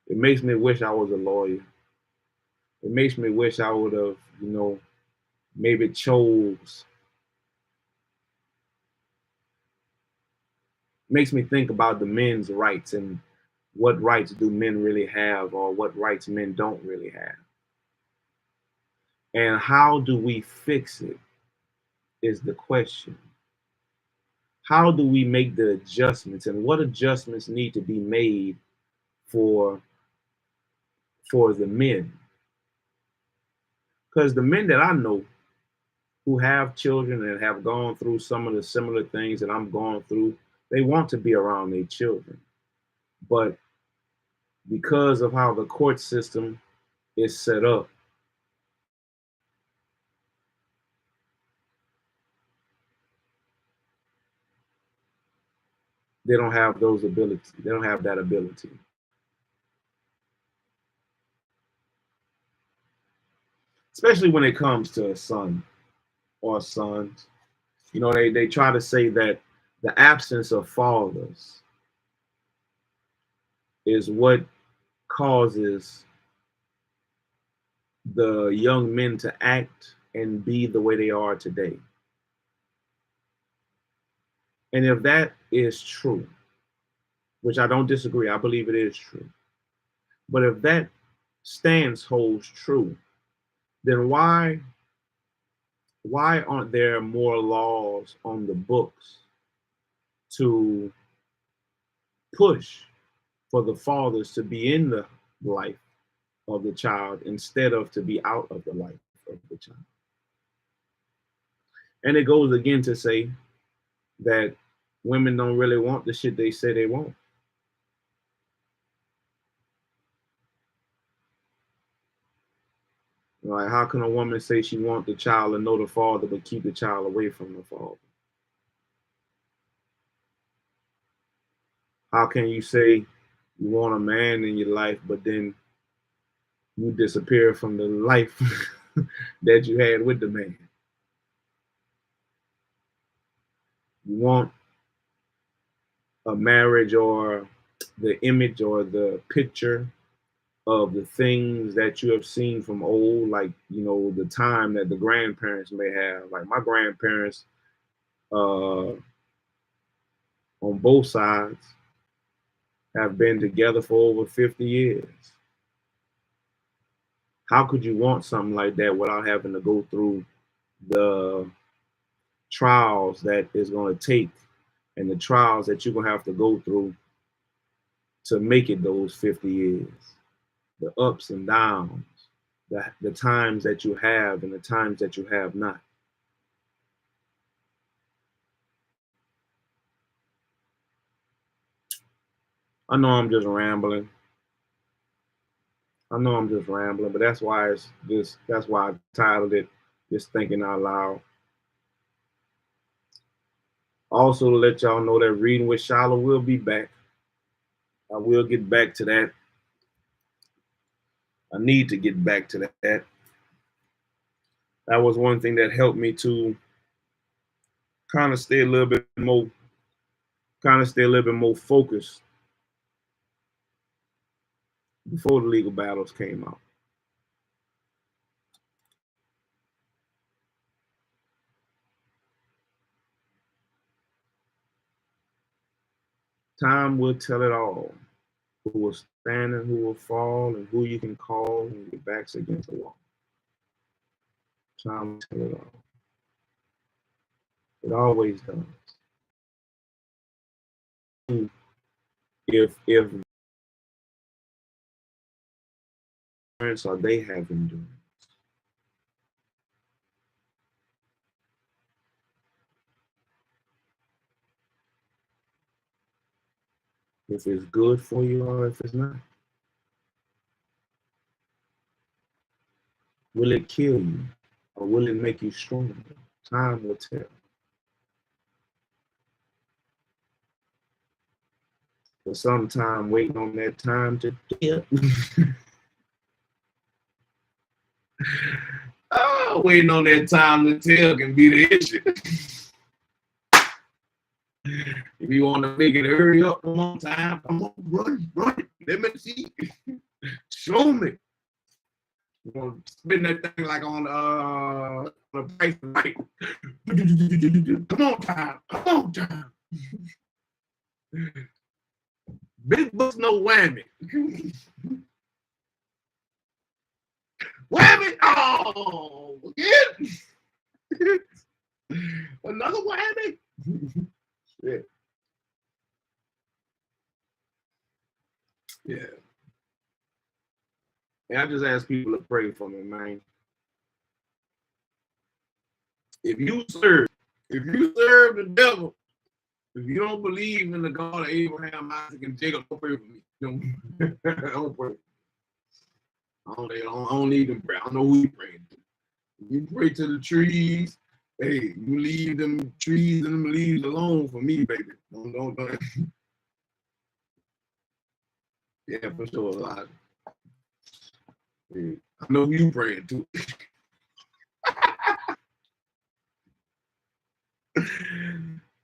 It makes me wish I was a lawyer. It makes me wish I would have, maybe chose. Makes me think about the men's rights and what rights do men really have, or what rights men don't really have. And how do we fix it is the question. How do we make the adjustments, and what adjustments need to be made for the men? Because the men that I know who have children and have gone through some of the similar things that I'm going through, they want to be around their children. But because of how the court system is set up, they don't have those abilities. They don't have that ability. Especially when it comes to a son or sons. You know, they try to say that the absence of fathers is what causes the young men to act and be the way they are today. And if that is true, which I don't disagree, I believe it is true. But if that stance holds true, then why aren't there more laws on the books to push for the fathers to be in the life of the child instead of to be out of the life of the child? And it goes again to say that women don't really want the shit they say they want. Like, how can a woman say she wants the child to know the father but keep the child away from the father? How can you say you want a man in your life, but then you disappear from the life that you had with the man? You want a marriage or the image or the picture of the things that you have seen from old, like, you know, the time that the grandparents may have. Like my grandparents, on both sides, have been together for over 50 years. How could you want something like that without having to go through the trials that is going to take and the trials that you're going to have to go through to make it those 50 years? The ups and downs, the times that you have and the times that you have not. I know I'm just rambling. I know I'm just rambling, but that's why it's this. That's why I titled it "Just Thinking Out Loud." Also, to let y'all know that Reading with Shiloh will be back. I will get back to that. I need to get back to that. That was one thing that helped me to kind of stay a little bit more, focused before the legal battles came out. Time will tell it all. Who will stand and who will fall, and who you can call when your back's against the wall. Time will tell it all. It always does. If parents or they have endurance. If it's good for you or if it's not. Will it kill you or will it make you stronger? Time will tell. But sometime waiting on that time to kill. Oh, waiting on that time to tell can be the issue. If you want to make it hurry up a long time, come on, run. Let me see. Show me. You want to spin that thing like on the price right. Come on, time. Big bucks, no whammy. Whammy! Oh, yeah. Another whammy. Yeah. Yeah. And I just ask people to pray for me, man. If you serve the devil, If you don't believe in the God of Abraham, Isaac, and Jacob, don't pray for me. Don't pray. I don't need them pray. I don't know who you praying to. You pray to the trees. Hey, you leave them trees and them leaves alone for me, baby. Don't. Yeah, for sure. Elijah. Hey, I know who you praying to.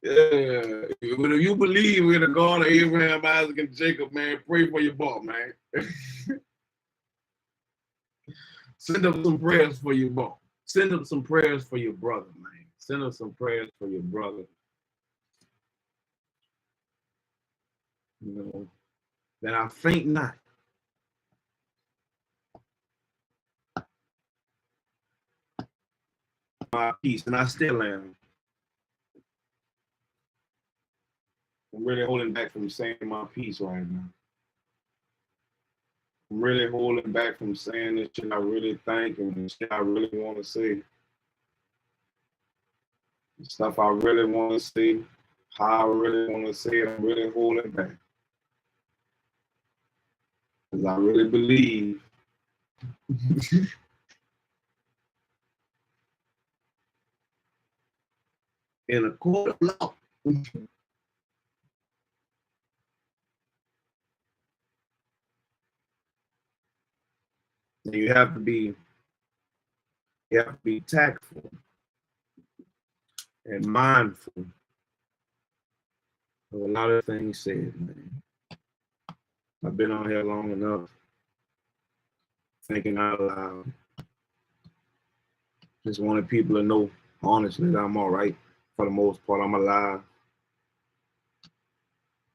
Yeah, but if you believe in the God of Abraham, Isaac, and Jacob, man, pray for your boss, man. Send up some prayers for your boss. Send up some prayers for your brother, man. Send up some prayers for your brother. You know, that I faint not. My peace, and I still am. I'm really holding back from saying my piece right now. I'm really holding back from saying the shit I really think and the shit I really want to say. The stuff I really want to say, how I really want to say it, I'm really holding back. Because I really believe in a court of law. You have to be tactful and mindful of a lot of things said, man. I've been on here long enough, thinking out loud. Just wanted people to know, honestly, that I'm all right. For the most part, I'm alive.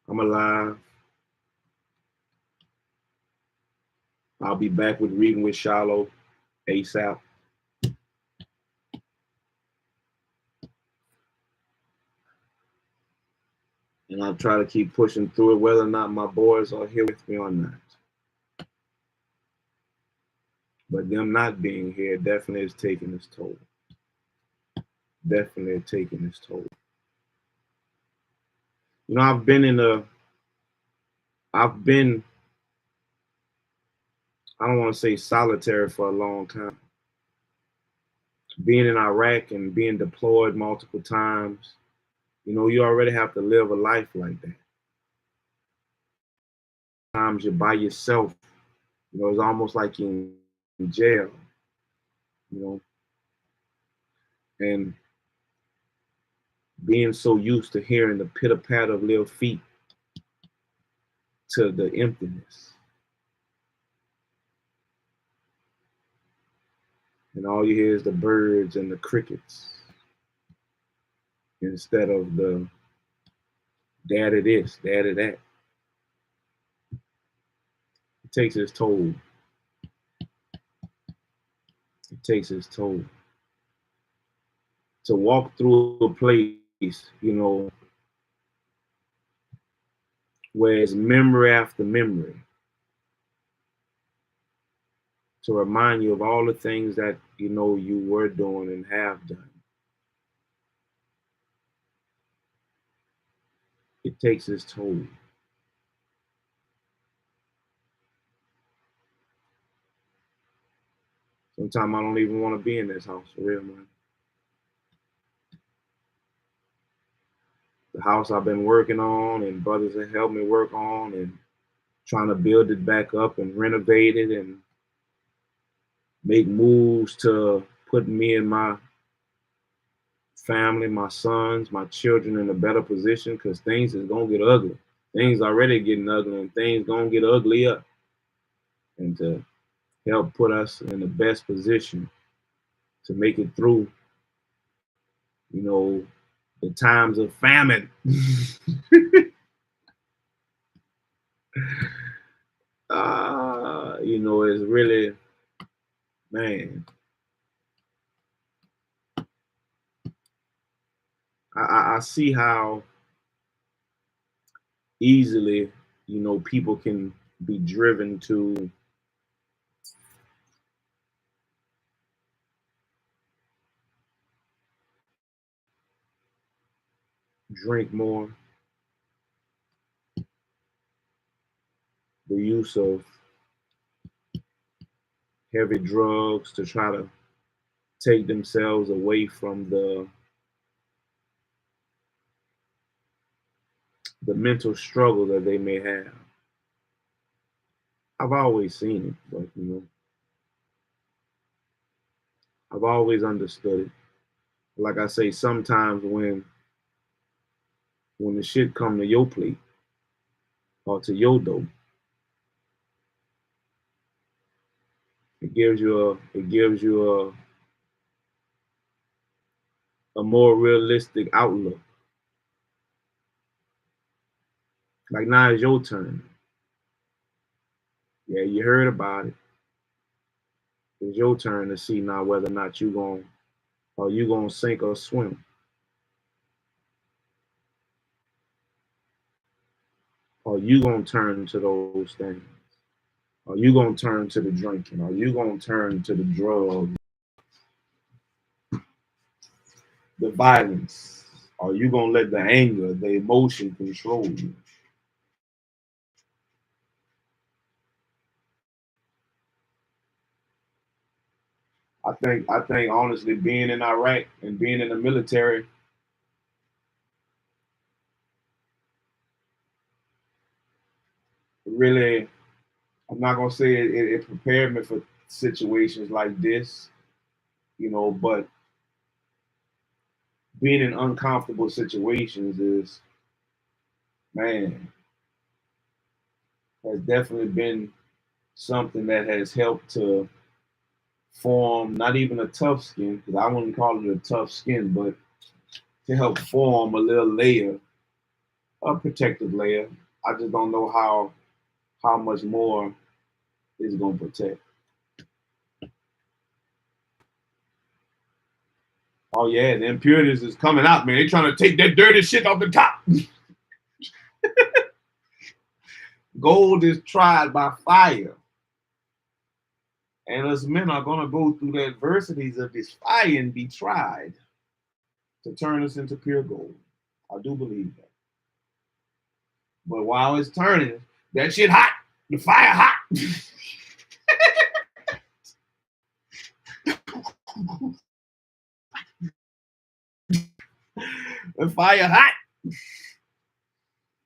I'm alive. I'll be back with Reading with Shiloh ASAP. And I'll try to keep pushing through it, whether or not my boys are here with me or not. But them not being here definitely is taking its toll. Definitely taking its toll. You know, I've been, I don't want to say solitary for a long time. Being in Iraq and being deployed multiple times, you know, you already have to live a life like that. Sometimes you're by yourself. You know, it's almost like you're in jail, you know. And being so used to hearing the pitter patter of little feet to the emptiness. And all you hear is the birds and the crickets instead of the daddy this, daddy that. It takes its toll. It takes its toll. To walk through a place, you know, where it's memory after memory, to remind you of all the things that you know you were doing and have done. It takes its toll. Sometimes I don't even want to be in this house, for real, man. The house I've been working on and brothers that helped me work on and trying to build it back up and renovate it and make moves to put me and my family, my sons, my children in a better position, because things is gonna get ugly. Things already getting ugly and things gonna get uglier. And to help put us in the best position to make it through, you know, the times of famine. You know, it's really, man. I see how easily, you know, people can be driven to drink more, the use of heavy drugs to try to take themselves away from the mental struggle that they may have. I've always seen it, but I've always understood it. Like I say, sometimes when the shit come to your plate or to your door, it gives you a more realistic outlook. Like now it's your turn. Yeah, you heard about it. It's your turn to see now whether or not you gonna sink or swim. Or you gonna turn to those things. Are you gonna turn to the drinking? Are you gonna turn to the drugs, the violence? Are you gonna let the anger, the emotion control you? I think honestly being in Iraq and being in the military really, I'm not gonna say it prepared me for situations like this, but being in uncomfortable situations is, man, has definitely been something that has helped to form not even a tough skin, because I wouldn't call it a tough skin, but to help form a little layer, a protective layer. I just don't know how much more it's gonna protect. Oh yeah, the impurities is coming out, man. They trying to take that dirty shit off the top. Gold is tried by fire. And us men are gonna go through the adversities of this fire and be tried to turn us into pure gold. I do believe that. But while it's turning, that shit hot, the fire hot. The fire hot.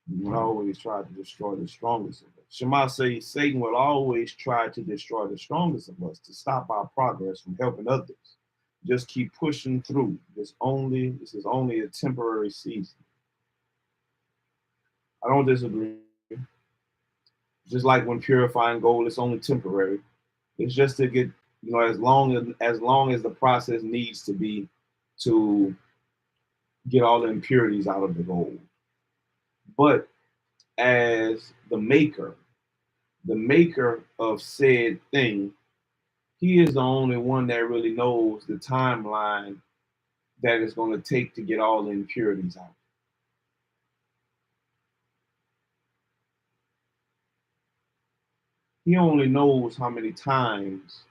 You will always try to destroy the strongest of us. Shema says Satan will always try to destroy the strongest of us to stop our progress from helping others. Just keep pushing through. This is only a temporary season. I don't disagree. Just like when purifying gold, it's only temporary. It's just to get, as long as the process needs to be to get all the impurities out of the gold. But as the maker of said thing, he is the only one that really knows the timeline that it's going to take to get all the impurities out. He only knows how many times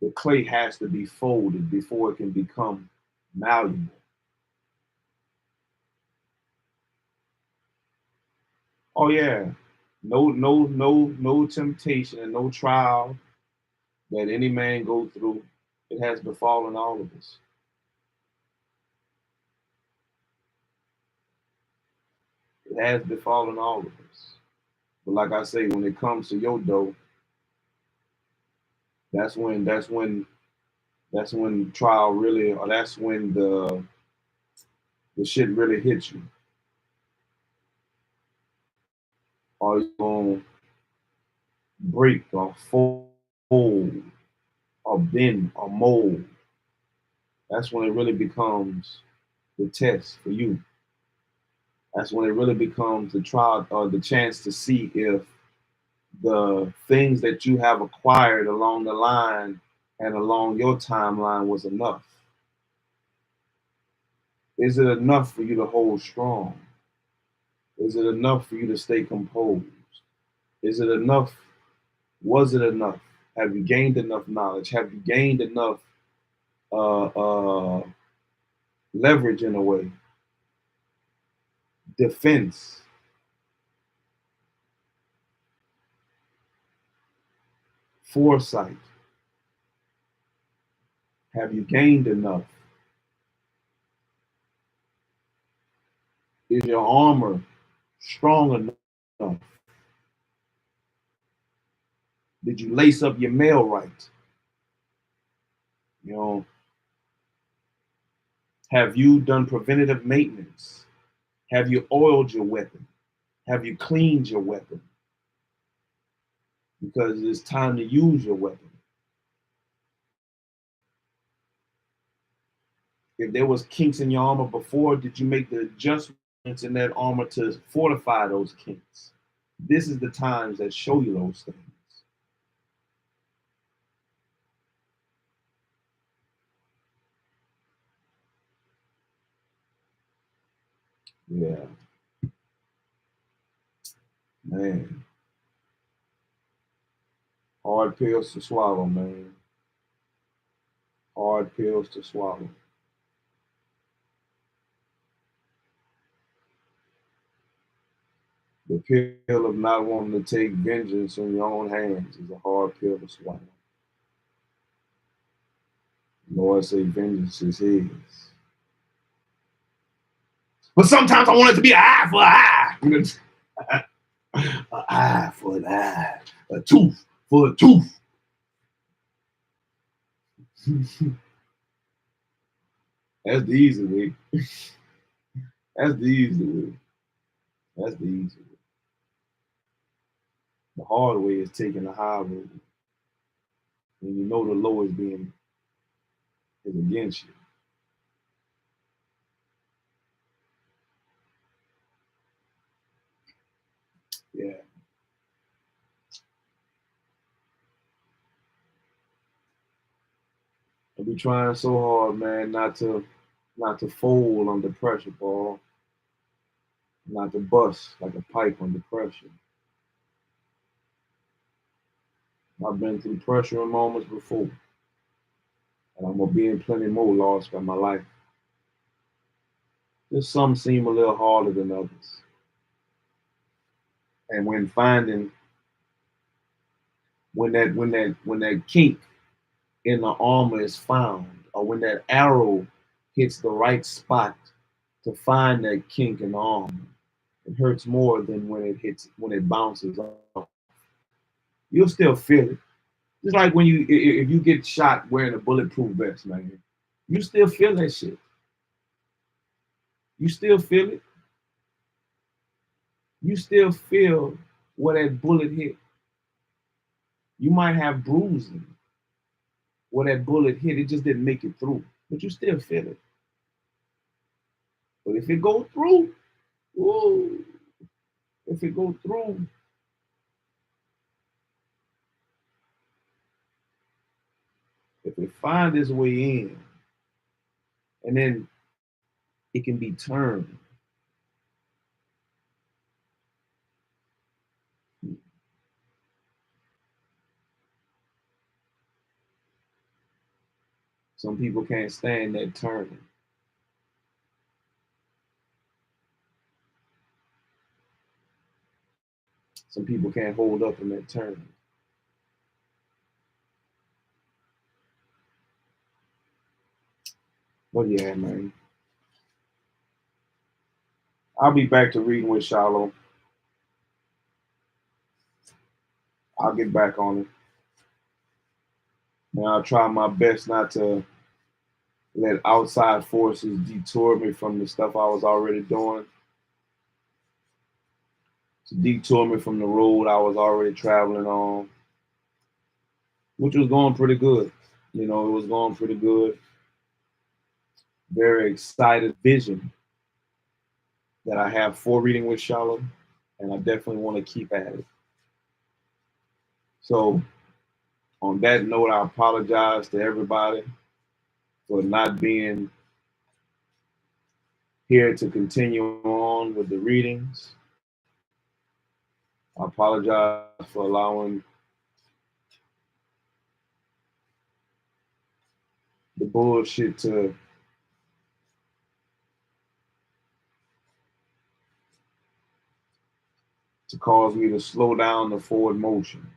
the clay has to be folded before it can become malleable. Oh yeah, no temptation and no trial that any man go through, it has befallen all of us. It has befallen all of us. But like I say, when it comes to your dough, that's when trial really, or that's when the shit really hits you. Or you gonna break or fold or bend or mold. That's when it really becomes the test for you. That's when it really becomes the trial or the chance to see if the things that you have acquired along the line and along your timeline was enough. Is it enough for you to hold strong? Is it enough for you to stay composed? Is it enough? Was it enough? Have you gained enough knowledge? Have you gained enough uh, uh, leverage in a way? Defense. foresight? Have you gained enough? Is your armor strong enough? Did you lace up your mail right? You know, have you done preventative maintenance? Have you oiled your weapon? Have you cleaned your weapon? Because it's time to use your weapon. If there was kinks in your armor before, did you make the adjustments in that armor to fortify those kinks? This is the times that show you those things. Yeah, man. Hard pills to swallow, man. Hard pills to swallow. The pill of not wanting to take vengeance in your own hands is a hard pill to swallow. The Lord say vengeance is his. But sometimes I want it to be an eye for an eye. An eye for an eye. A tooth for a tooth. That's the easy way. That's the easy way. That's the easy way. The hard way is taking the high road. When you know the low is against you. Yeah. I be trying so hard, man, not to fold under pressure, ball. Not to bust like a pipe under pressure. I've been through pressure in moments before, and I'm gonna be in plenty more lost by my life. Just some seem a little harder than others. And when that kink in the armor is found, or when that arrow hits the right spot to find that kink in the armor, it hurts more than when it bounces off. You'll still feel it. Just like when if you get shot wearing a bulletproof vest, man, you still feel that shit. You still feel it. You still feel where that bullet hit. You might have bruising where that bullet hit. It just didn't make it through, but you still feel it. But if it go through, ooh, if it go through, if it find its way in, and then it can be turned. Some people can't stand that turning. Some people can't hold up in that turning. But yeah, man. I'll be back to reading with Shallow. I'll get back on it. And I'll try my best not to let outside forces detour me from the stuff I was already doing. To detour me from the road I was already traveling on, which was going pretty good. You know, it was going pretty good. Very excited vision that I have for reading with Shallow, and I definitely want to keep at it. So, on that note, I apologize to everybody for not being here to continue on with the readings. I apologize for allowing the bullshit to cause me to slow down the forward motion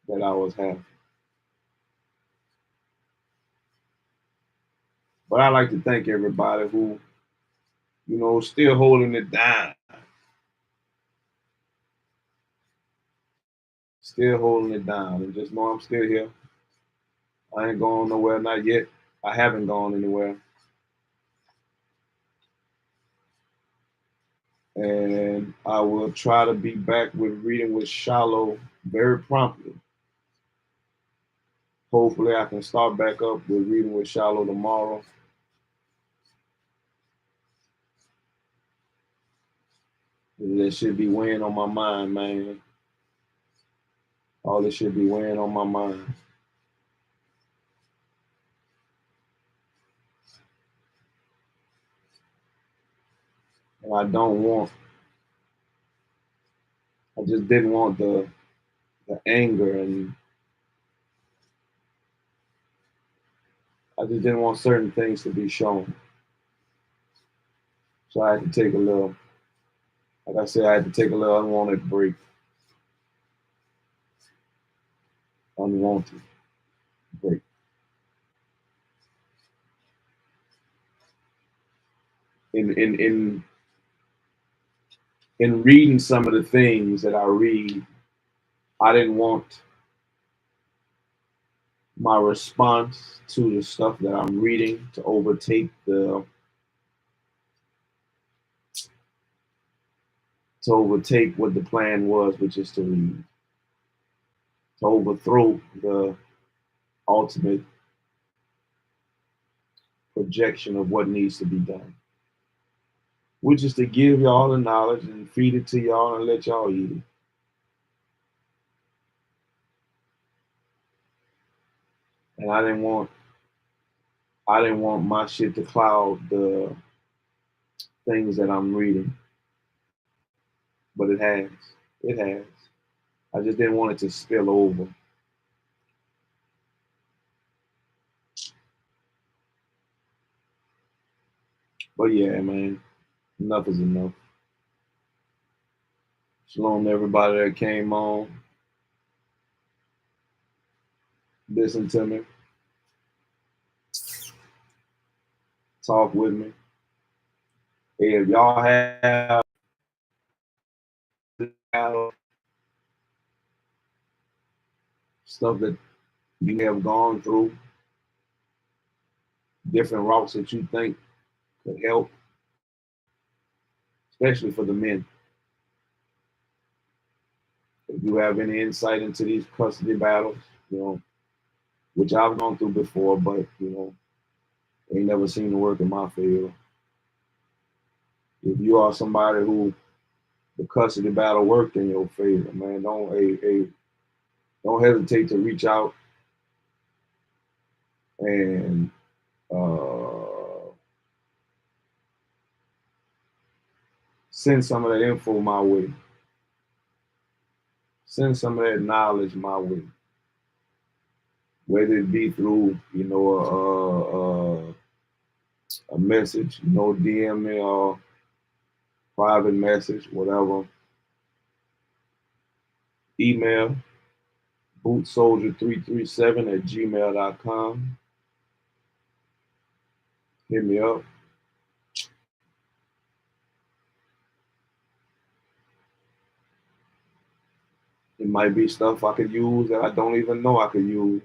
that I was having. But I like to thank everybody who, still holding it down. Still holding it down. And just know I'm still here. I ain't going nowhere, not yet. I haven't gone anywhere. And I will try to be back with Reading with Shallow very promptly. Hopefully I can start back up with Reading with Shallow tomorrow. That should be weighing on my mind, man. All this should be weighing on my mind. And I just didn't want the anger, and I just didn't want certain things to be shown. So I had to take a little, like I said, I had to take a little unwanted break. Unwanted break. In reading some of the things that I read, I didn't want my response to the stuff that I'm reading to overtake what the plan was, which is to read, to overthrow the ultimate projection of what needs to be done, which is to give y'all the knowledge and feed it to y'all and let y'all eat it. And I didn't want my shit to cloud the things that I'm reading. But it has. It has. I just didn't want it to spill over. But yeah, man, enough is enough. Shalom to everybody that came on. Listen to me. Talk with me. Hey, if y'all have stuff that you have gone through, different routes that you think could help, especially for the men. If you have any insight into these custody battles, which I've gone through before, but ain't never seen the work in my field. If you are somebody who the custody battle worked in your favor, man, don't hesitate to reach out and send some of that info my way. Send some of that knowledge my way. Whether it be through, a message, DM me or private message, whatever. Email bootsoldier337@gmail.com. Hit me up. It might be stuff I could use that I don't even know I could use.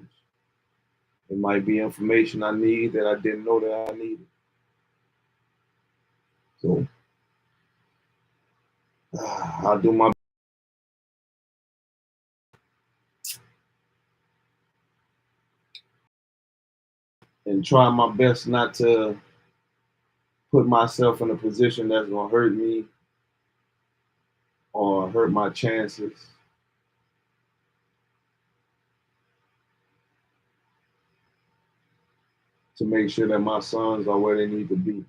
It might be information I need that I didn't know that I needed. So I'll do my and try my best not to put myself in a position that's gonna hurt me or hurt my chances. To make sure that my sons are where they need to be,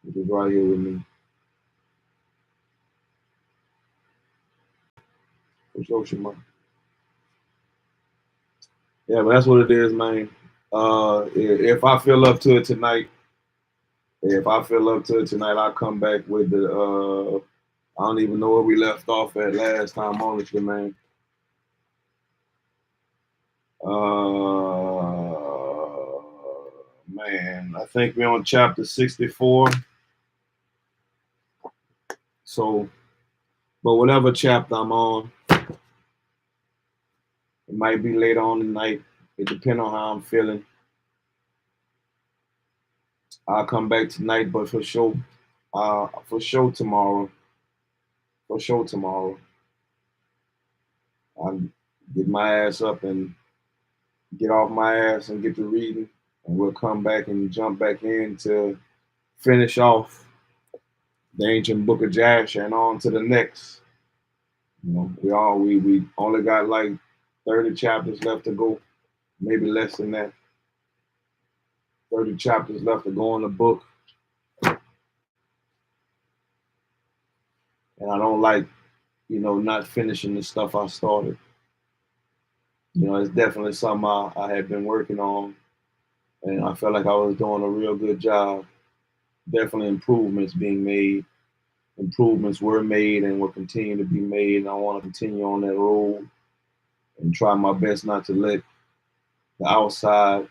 which is right here with me. For sure, Shema. Yeah, but that's what it is, man. If I feel up to it tonight, I'll come back with the I don't even know where we left off at last time, honestly, man. Man, I think we're on chapter 64. So, but whatever chapter I'm on, it might be later on tonight. It depends on how I'm feeling. I'll come back tonight, but for sure tomorrow. For sure tomorrow. I'll get my ass up and get off my ass and get to reading, and we'll come back and jump back in to finish off the ancient book of Jasher and on to the next. You know, we only got like 30 chapters left to go, maybe less than that. 30 chapters left to go in the book. And I don't like, not finishing the stuff I started. It's definitely something I had been working on, and I felt like I was doing a real good job. Definitely improvements being made. Improvements were made and will continue to be made, and I want to continue on that road and try my best not to let the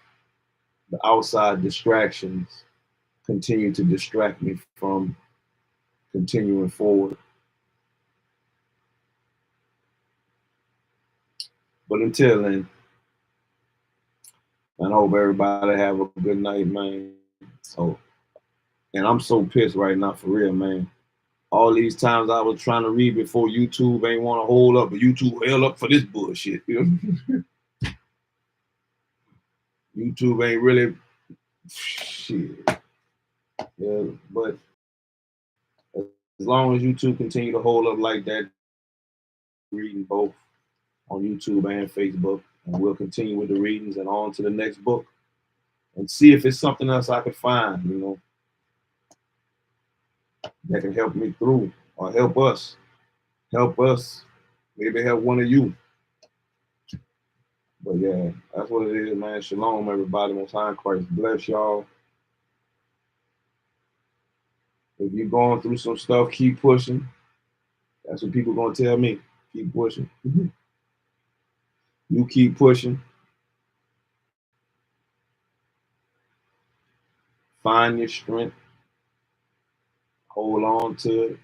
outside distractions continue to distract me from continuing forward. But until then, I hope everybody have a good night, man. So, and I'm so pissed right now, for real, man. All these times I was trying to read before YouTube ain't want to hold up, but YouTube held up for this bullshit. YouTube ain't really shit. Yeah, but as long as YouTube continue to hold up like that, reading both on YouTube and Facebook, and we'll continue with the readings and on to the next book and see if it's something else I could find, that can help me through or help us, maybe help one of you. But yeah, that's what it is, man. Shalom, everybody. Most High Christ bless y'all. If you're going through some stuff, keep pushing. That's what people gonna tell me. Keep pushing. You keep pushing. Find your strength. Hold on to it.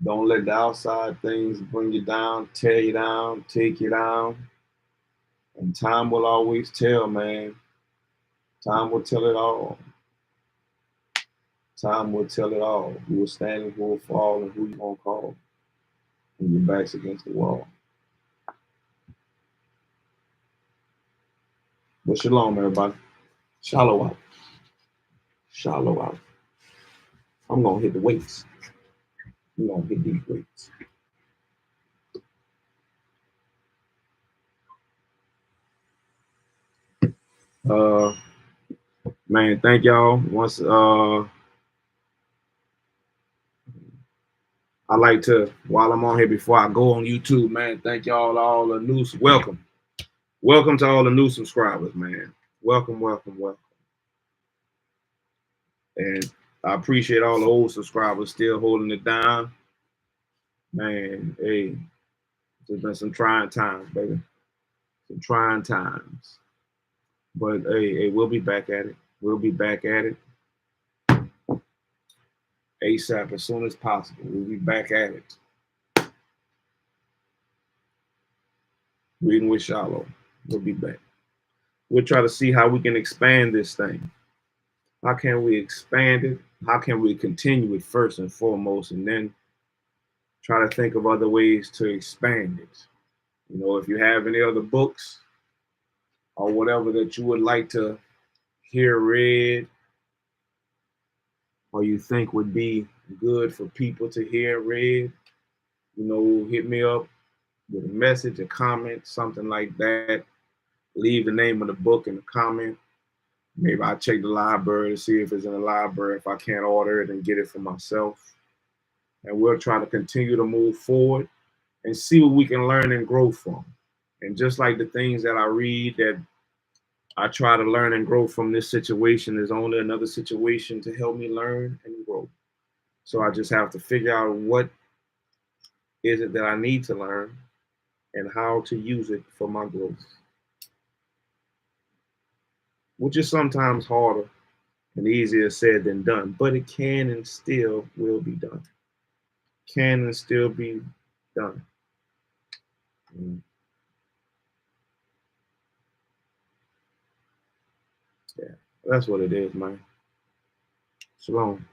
Don't let the outside things bring you down, tear you down, take you down. And time will always tell, man. Time will tell it all. Time will tell it all. Who will stand and who will fall and who you gonna call when your back's against the wall. But shalom, everybody. Shallow out. Shallow out. I'm gonna hit the weights. I'm gonna hit these weights. Man, thank y'all. Once I like to, while I'm on here before I go on YouTube, man, thank y'all, all the new, welcome. Welcome to all the new subscribers, man. Welcome, welcome, welcome. And I appreciate all the old subscribers still holding it down. Man, hey, there's been some trying times, baby. Some trying times. But hey, we'll be back at it. We'll be back at it ASAP as soon as possible. We'll be back at it. Reading with Shallow. We'll be back. We'll try to see how we can expand this thing. How can we expand it? How can we continue it first and foremost, and then try to think of other ways to expand it? If you have any other books or whatever that you would like to hear read, or you think would be good for people to hear read, hit me up with a message, a comment, something like that. Leave the name of the book in the comment. Maybe I'll check the library to see if it's in the library, if I can't order it and get it for myself. And we'll try to continue to move forward and see what we can learn and grow from. And just like the things that I read that I try to learn and grow from this situation, is only another situation to help me learn and grow. So I just have to figure out what is it that I need to learn and how to use it for my growth. which is sometimes harder and easier said than done, but it can and still will be done. Can and still be done. Mm, yeah, that's what it is, man. Shalom.